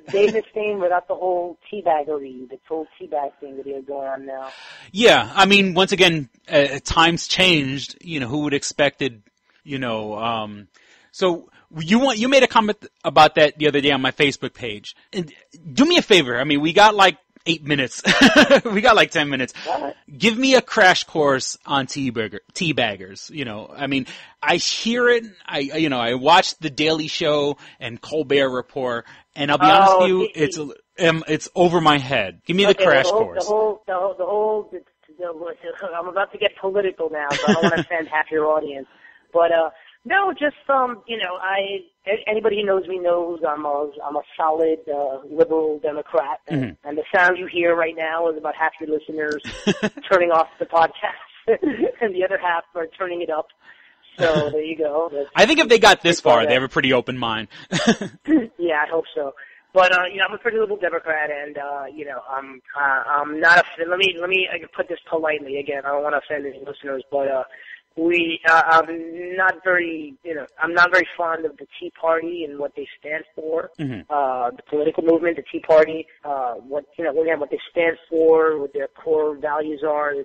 Dave Mustaine without the whole teabaggery, the whole teabag thing that he has going on now. Yeah, I mean, once again, times changed. You know, who would expected, you know, so you made a comment about that the other day on my Facebook page. And do me a favor. I mean, we got like 8 minutes. We got like 10 minutes. What? Give me a crash course on teabaggers. You know, I mean, I hear it. I watched The Daily Show and Colbert Report, and I'll be honest with you, it's over my head. Give me the crash course. I'm about to get political now, so I don't want to offend half your audience. But no, just anybody who knows me knows I'm a solid liberal Democrat, and the sound you hear right now is about half your listeners turning off the podcast, and the other half are turning it up. So there you go. I think if they got this far, they have a pretty open mind. Yeah, I hope so. But I'm a pretty liberal Democrat, and I'm not. Let me put this politely again. I don't want to offend any listeners, but I'm not very fond of the Tea Party and what they stand for. The political movement, the Tea Party, what they stand for, what their core values are. I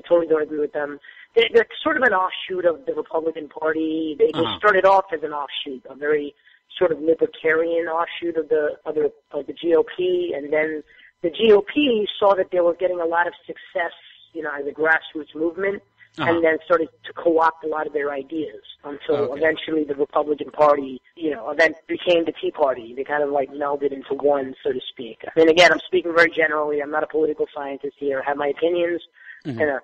totally don't agree with them. They're sort of an offshoot of the Republican Party. They started off as an offshoot, a very sort of libertarian offshoot of the GOP, and then the GOP saw that they were getting a lot of success, as a grassroots movement, and then started to co-opt a lot of their ideas until eventually the Republican Party, then became the Tea Party. They kind of like melded into one, so to speak. I mean, again, I'm speaking very generally. I'm not a political scientist here. I have my opinions, and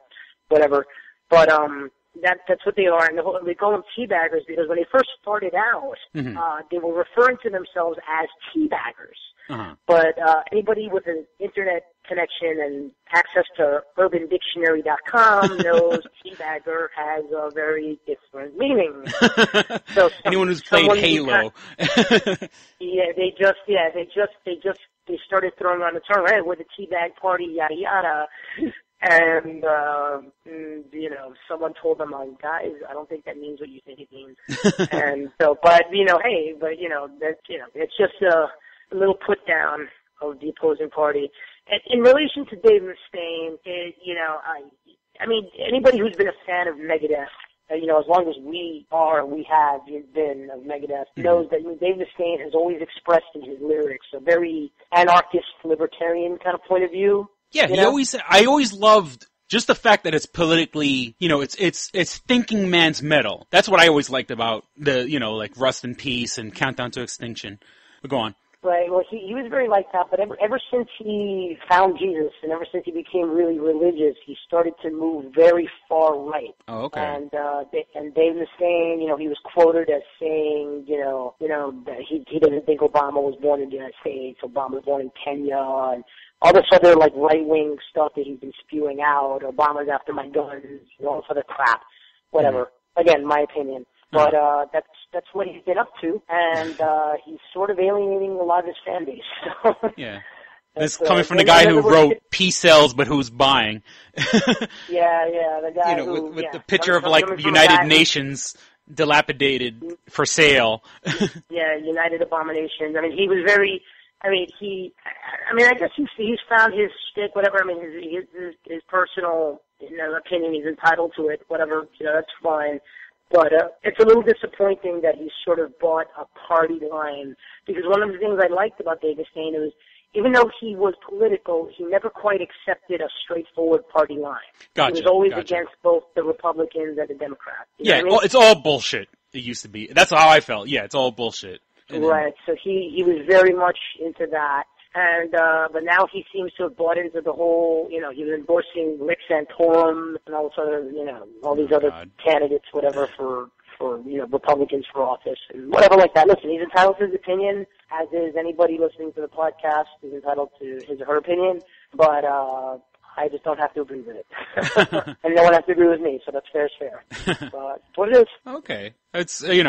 whatever. But that's what they are, and they call them teabaggers because when they first started out, they were referring to themselves as teabaggers. But anybody with an internet connection and access to UrbanDictionary.com knows teabagger has a very different meaning. So anyone who's played Halo, they started throwing around the term, hey, we're the teabag party, yada yada. And, someone told them, guys, I don't think that means what you think it means. And so, it's just a little put down of the opposing party. In relation to Dave Mustaine, I mean, anybody who's been a fan of Megadeth, as long as we have been of Megadeth, knows that Dave Mustaine has always expressed in his lyrics a very anarchist, libertarian kind of point of view. Yeah, I always loved just the fact that it's politically, it's thinking man's metal. That's what I always liked about the, like Rust in Peace and Countdown to Extinction. But go on. Right. Well, he was very like that, but ever since he found Jesus and ever since he became really religious, he started to move very far right. Oh, okay. And Dave Mustaine, he was quoted as saying, that he doesn't think Obama was born in the United States. Obama was born in Kenya, and all this other like right-wing stuff that he's been spewing out. Obama's after my guns, all this other crap. Whatever. Again, my opinion. But that's what he's been up to, and he's sort of alienating a lot of his fan base. So, yeah. This coming from the guy who wrote Peace Sells, but who's buying. Yeah, the guy who... with the picture of, like, United Nations dilapidated for sale. Yeah, United Abominations. I mean, he was very... I guess he's found his shtick, whatever. I mean, his personal opinion, he's entitled to it, whatever, that's fine. But it's a little disappointing that he sort of bought a party line, because one of the things I liked about Dave Mustaine was, even though he was political, he never quite accepted a straightforward party line. Gotcha. He was always against both the Republicans and the Democrats. Yeah, what I mean? It's all bullshit. It used to be. That's how I felt. Yeah, it's all bullshit. Right. So he was very much into that. And, but now he seems to have bought into the whole, he was endorsing Rick Santorum and all this other, all these other candidates, whatever, for Republicans for office and whatever like that. Listen, he's entitled to his opinion, as is anybody listening to the podcast is entitled to his or her opinion, but, I just don't have to agree with it. And no one has to agree with me, so that's fair is fair. But what it is. Okay. It's, it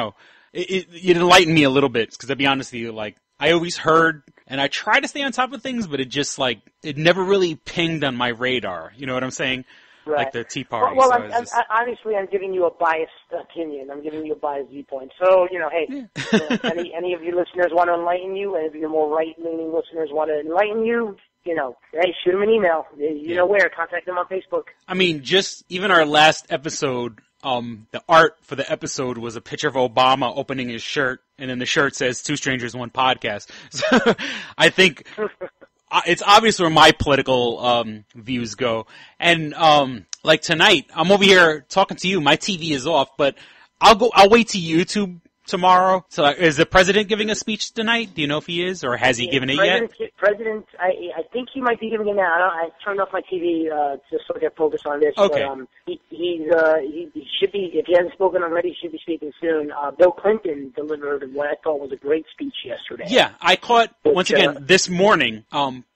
enlightened me a little bit, because to be honest with you, like, I always heard, and I try to stay on top of things, but it just, like, it never really pinged on my radar. You know what I'm saying? Right. Like the Tea Party. Well, so obviously I'm giving you a biased opinion. I'm giving you a biased viewpoint. So, hey, any of your listeners want to enlighten you, and if your more right-leaning listeners want to enlighten you, hey, shoot them an email. You know where. Contact them on Facebook. I mean, just even our last episode, the art for the episode was a picture of Obama opening his shirt, and then the shirt says 2 Strangers, 1 Podcast. So I think it's obvious where my political views go. And like tonight, I'm over here talking to you. My TV is off, but I'll wait to YouTube tomorrow. So is the president giving a speech tonight? Do you know if he is, or has he given it yet? President, I think he might be giving it now. I turned off my TV just so I could focus on this. Okay. But, he should be, if he hasn't spoken already, he should be speaking soon. Bill Clinton delivered what I thought was a great speech yesterday. Yeah, I caught, once again, this morning,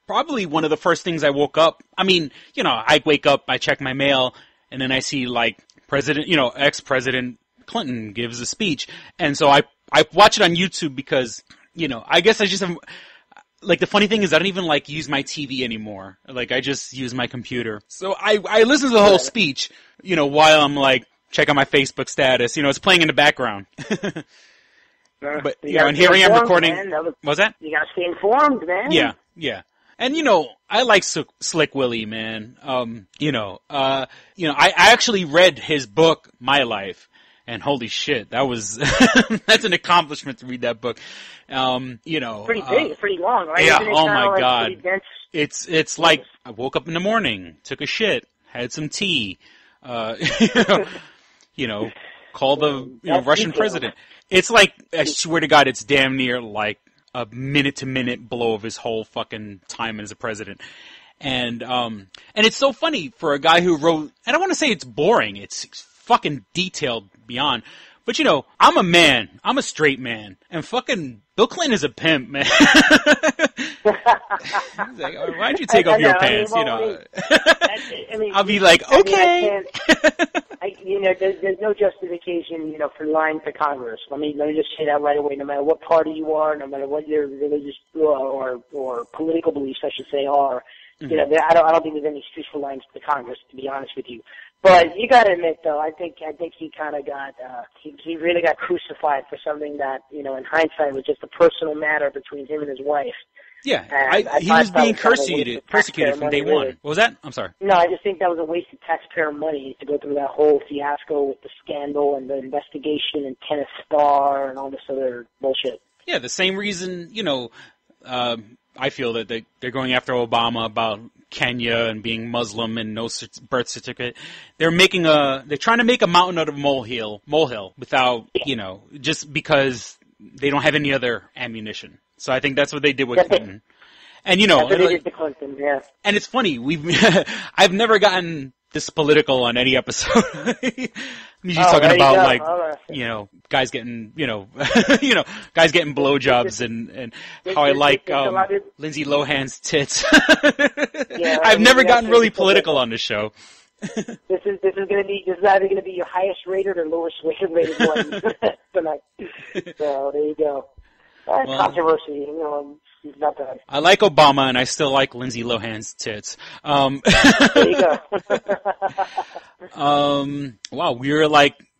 probably one of the first things I woke up. I mean, I wake up, I check my mail, and then I see, like, ex-President Clinton gives a speech. And so I watch it on YouTube because, I guess I just have, like, the funny thing is I don't even, like, use my TV anymore. Like, I just use my computer. So I listen to the whole speech, while I'm, like, checking my Facebook status. It's playing in the background. But, and here I am recording. What's that? You gotta stay informed, man. Yeah. And, I like Slick Willie, man. I actually read his book, My Life. And holy shit, that was, that's an accomplishment to read that book. Pretty big, pretty long, right? Yeah, Isn't it oh my like God. Dense? It's like, I woke up in the morning, took a shit, had some tea, called the, Russian president. It's like, I swear to God, it's damn near like a minute-to-minute blow of his whole fucking time as a president. And it's so funny for a guy who wrote, I don't want to say it's boring, it's fucking detailed beyond. But, I'm a man. I'm a straight man. And fucking Bill Clinton is a pimp, man. He's like, oh, why'd you take off your pants? I'll be like, okay. There's no justification, for lying to Congress. Let me just say that right away. No matter what party you are, no matter what your religious or political beliefs, I should say, are, I don't think there's any excuse for lying to Congress, to be honest with you. But you got to admit, though, I think he kind of got he really got crucified for something that in hindsight was just a personal matter between him and his wife. Yeah, And he was thought being that was kind of a waste of persecuted taxpayer from day money, one. really. What was that? I'm sorry. No, I just think that was a waste of taxpayer money to go through that whole fiasco with the scandal and the investigation and Kenneth Starr and all this other bullshit. Yeah, the same reason, I feel that they're going after Obama about Kenya and being Muslim and no birth certificate. They're trying to make a mountain out of a molehill without, just because they don't have any other ammunition. So I think that's what they did with Clinton. And That's what they did to Clinton, yeah. And it's funny, I've never gotten this political on any episode. He's talking about guys getting guys getting blowjobs and how I like Lindsay Lohan's tits. I've never gotten really political on this show. This is either gonna be your highest rated or lowest rated one tonight. So there you go. Controversy, it's not bad. I like Obama and I still like Lindsay Lohan's tits. There you go. Wow, we're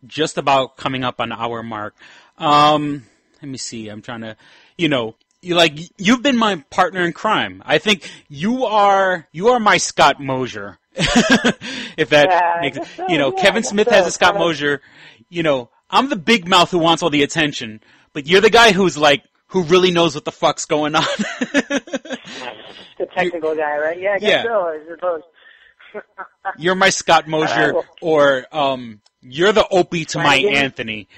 just about coming up on our mark. Let me see. I'm trying to, you've been my partner in crime. I think you are my Scott Mosier. If that makes Kevin Smith has a Scott Mosier. I'm the big mouth who wants all the attention, but you're the guy who really knows what the fuck's going on. The technical guy, right? Yeah, I guess so, I suppose. You're my Scott Mosier, or you're the Opie to my Anthony.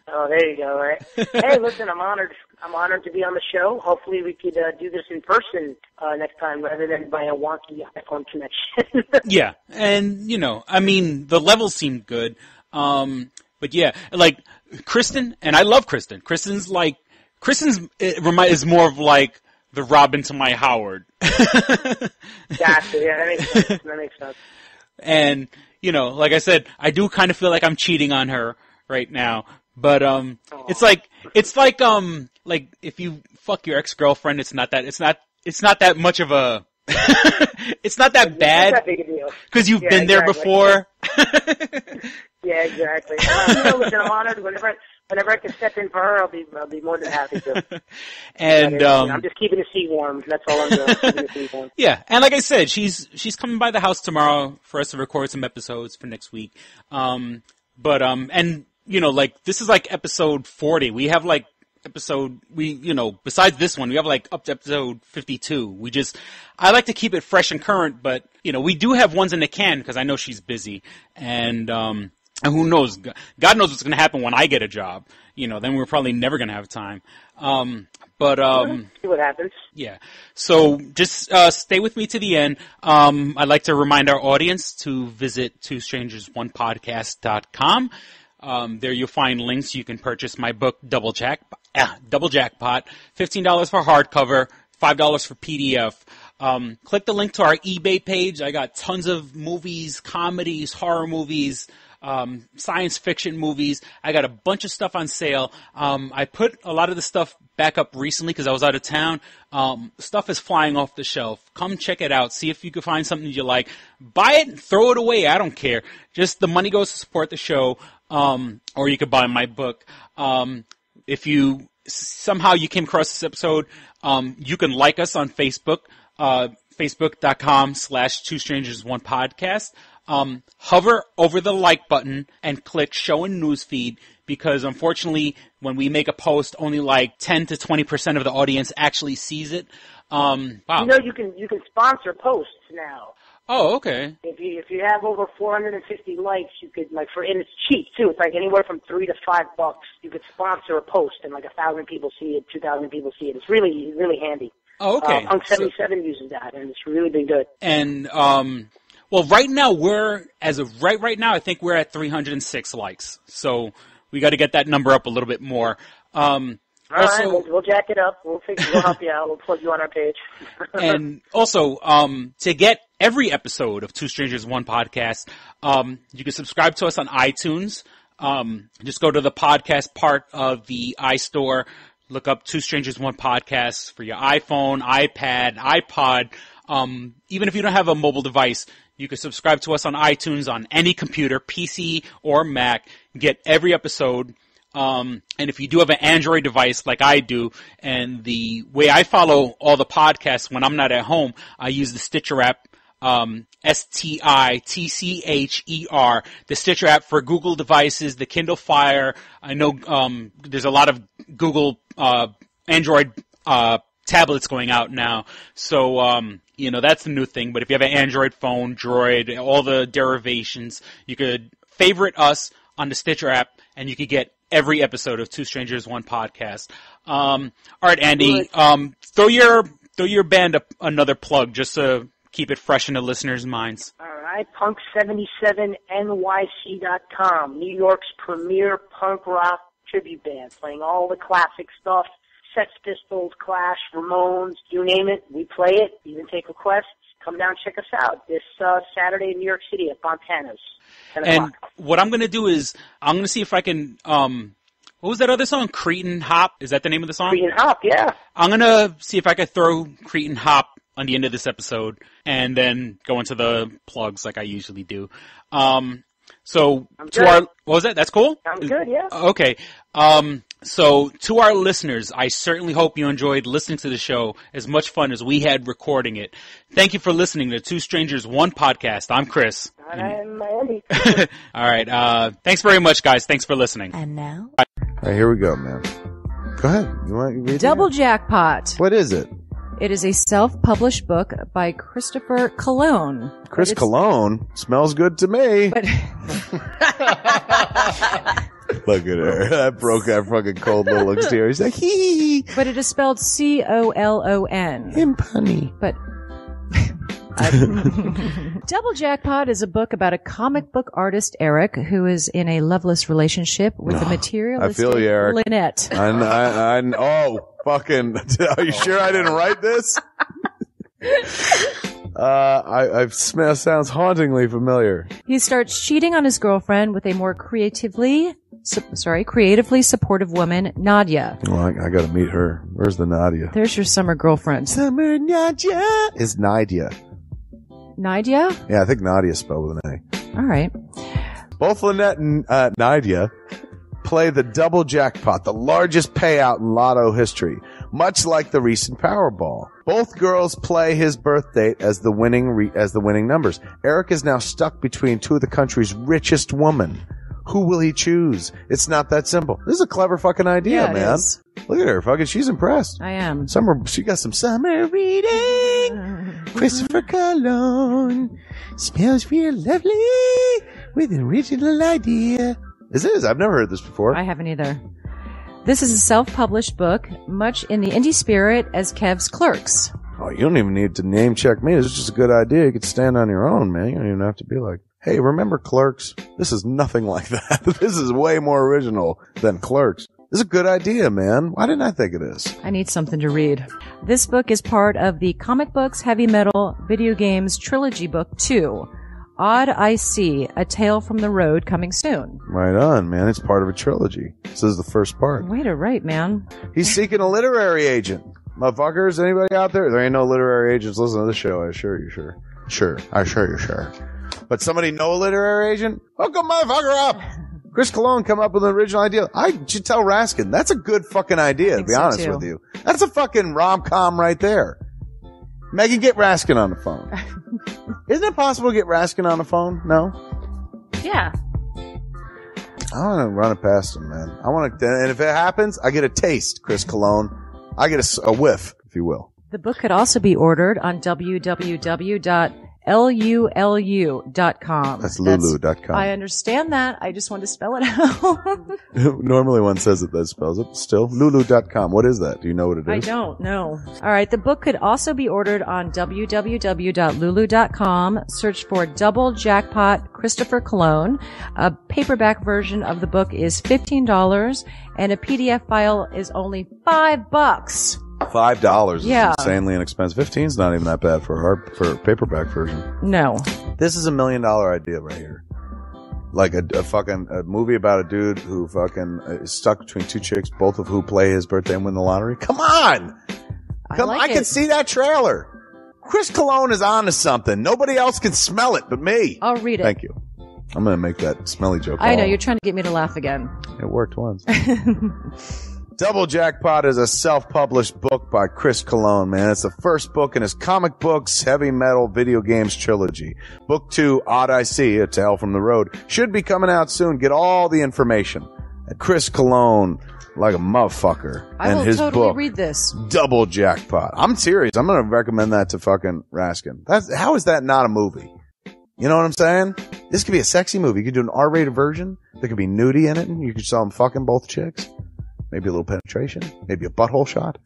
Oh, there you go, right? Hey, listen, I'm honored. I'm honored to be on the show. Hopefully we could do this in person next time rather than by a wonky iPhone connection. Yeah, and, the levels seem good. But yeah, Kristen, and I love Kristen. Kristen's is more of like the Robin to my Howard. Gotcha, yeah, that makes sense. And, like I said, I do kind of feel like I'm cheating on her right now. But, it's like if you fuck your ex-girlfriend, it's not that much of a, it's not that bad. It's not that big a deal. Cause you've been there before. Yeah, exactly. Listen, I'm honored. Whenever I can step in for her, I'll be more than happy to. And I'm just keeping the seat warm. That's all I'm doing. Keeping the seat warm. Yeah, and like I said, she's coming by the house tomorrow for us to record some episodes for next week. And this is episode 40. We have besides this one, we have up to episode 52. I like to keep it fresh and current, but we do have ones in the can because I know she's busy, and who knows? God knows what's going to happen when I get a job. Then we're probably never going to have time. See what happens. Yeah. So just stay with me to the end. I'd like to remind our audience to visit twostrangersonePodcast.com. There you'll find links. You can purchase my book, Double Jackpot, $15 for hardcover, $5 for PDF. Click the link to our eBay page. I got tons of movies, comedies, horror movies, science fiction movies. I got a bunch of stuff on sale. I put a lot of the stuff back up recently because I was out of town. Stuff is flying off the shelf. Come check it out. See if you can find something you like. Buy it, throw it away. I don't care. Just the money goes to support the show. Or you could buy my book. If you somehow you came across this episode, you can like us on Facebook, facebook.com/twostrangersonePodcast. Hover over the like button and click show in newsfeed because unfortunately when we make a post, only 10 to 20% of the audience actually sees it. Wow. You can sponsor posts now. Oh, okay. If you have over 450 likes, you could and it's cheap too. It's anywhere from $3 to $5. You could sponsor a post and 1,000 people see it, 2,000 people see it. It's really really handy. Oh, okay. Punk 77 uses that, and it's really been good. And well, right now right now, I think we're at 306 likes. So we got to get that number up a little bit more. All right, we'll jack it up. We'll help you out. We'll plug you on our page. And also, to get every episode of Two Strangers One Podcast, you can subscribe to us on iTunes. Just go to the podcast part of the iStore. Look up Two Strangers One Podcast for your iPhone, iPad, iPod. Even if you don't have a mobile device, you can subscribe to us on iTunes on any computer, PC or Mac. Get every episode. And if you do have an Android device like I do, and the way I follow all the podcasts when I'm not at home, I use the Stitcher app, STITCHER, the Stitcher app for Google devices, the Kindle Fire. I know there's a lot of Google Android tablets going out now. So, that's the new thing. But if you have an Android phone, Droid, all the derivations, you could favorite us on the Stitcher app, and you could get every episode of Two Strangers, One Podcast. All right, Andy, throw your band another plug just to keep it fresh in the listeners' minds. All right, Punk77NYC.com, New York's premier punk rock tribute band, playing all the classic stuff, Sex Pistols, Clash, Ramones, you name it, we play it, even take requests. Come down, check us out this Saturday in New York City at Fontana's. And what I'm going to do is I'm going to see if I can, what was that other song? Cretin Hop? Is that the name of the song? Cretin Hop, yeah. I'm going to see if I can throw Cretin Hop on the end of this episode and then go into the plugs like I usually do. So what was that? That's cool? Sounds good, yeah. Okay. So to our listeners, I certainly hope you enjoyed listening to the show as much fun as we had recording it. Thank you for listening to Two Strangers, One Podcast. I'm Chris. And I'm Andy. All right. Thanks very much, guys. Thanks for listening. And now? All right, here we go, man. Go ahead. You want to read Double Jackpot. What is it? It is a self-published book by Christopher Cologne. Chris Cologne? Smells good to me. But look at her. That broke that fucking cold little exterior. He's like, hee. But it is spelled Colon. Him punny. But Double Jackpot is a book about a comic book artist, Eric, who is in a loveless relationship with a materialistic I feel you, Eric. Lynette. Oh, fucking, are you sure I didn't write this? Sounds hauntingly familiar. He starts cheating on his girlfriend with a more creatively supportive woman, Nadia. Well, I gotta meet her. Where's the Nadia? There's your summer girlfriend. Summer Nadia is Nadia. Nadia? Yeah, I think Nadia spelled with an A. All right. Both Lynette and Nadia play the double jackpot, the largest payout in lotto history, much like the recent Powerball. Both girls play his birth date as the winning numbers. Eric is now stuck between two of the country's richest women. Who will he choose? It's not that simple. This is a clever fucking idea, man. Is. Look at her, fucking, she's impressed. I am. She got some summer reading. Christopher Cologne smells real lovely with an original idea. This is. I've never heard this before. I haven't either. This is a self-published book, much in the indie spirit as Kev's Clerks. Oh, you don't even need to name check me. This is just a good idea. You could stand on your own, man. You don't even have to be like, hey, remember Clerks? This is nothing like that. This is way more original than Clerks. This is a good idea, man. Why didn't I think of this? I need something to read. This book is part of the Comic Books, Heavy Metal, Video Games Trilogy Book 2. Odd I See, A Tale from the Road, coming soon. Right on, man. It's part of a trilogy. This is the first part. Way to write, man. He's seeking a literary agent. Motherfuckers, anybody out there? There ain't no literary agents listening to this show, I assure you, sure. Sure. I assure you, sure. But somebody know a literary agent? Hook a motherfucker up! Chris Cologne come up with an original idea. I should tell Raskin, that's a good fucking idea, to be honest with you. That's a fucking rom-com right there. Megan, get Raskin on the phone. Isn't it possible to get Raskin on the phone? No? Yeah. I want to run it past him, man. I want to, and if it happens, I get a taste, Chris Cologne. I get a whiff, if you will. The book could also be ordered on www.lulu.com. That's lulu.com. I understand that. I just want to spell it out. Normally one says it, that spells it. Still, lulu.com. What is that? Do you know what it is? I don't know. All right. The book could also be ordered on www.lulu.com. Search for Double Jackpot Christopher Cologne. A paperback version of the book is $15 and a PDF file is only $5. $5 is Yeah. insanely inexpensive. 15 is not even that bad for a paperback version. No. This is $1 million idea right here. Like a movie about a dude who fucking is stuck between two chicks, both of who play his birthday and win the lottery. Come on! I can see that trailer. Chris Cologne is on to something. Nobody else can smell it but me. I'll read it. Thank you. I'm going to make that smelly joke. I know, you're trying to get me to laugh again. It worked once. Double Jackpot is a self-published book by Chris Cologne, man. It's the first book in his comic books, heavy metal, video games trilogy. Book 2, Odd I See, A Tale from the Road, should be coming out soon. Get all the information at Chris Cologne, like a motherfucker. I and will his totally book, read this. Double Jackpot. I'm serious. I'm going to recommend that to fucking Raskin. How is that not a movie? You know what I'm saying? This could be a sexy movie. You could do an R-rated version. There could be nudie in it, and you could show them fucking both chicks. Maybe a little penetration. Maybe a butthole shot.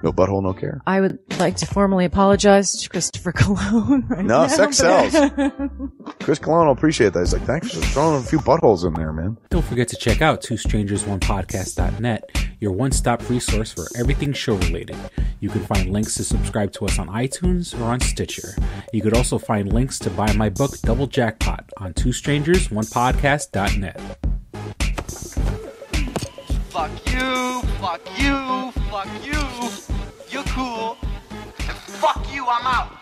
No butthole, no care. I would like to formally apologize to Christopher Cologne right now. No, sex sells. Chris Cologne will appreciate that. He's like, thanks for throwing a few buttholes in there, man. Don't forget to check out twostrangersonepodcast.net, your one-stop resource for everything show-related. You can find links to subscribe to us on iTunes or on Stitcher. You could also find links to buy my book, Double Jackpot, on twostrangersonepodcast.net. Fuck you, fuck you, fuck you. You're cool. And fuck you, I'm out.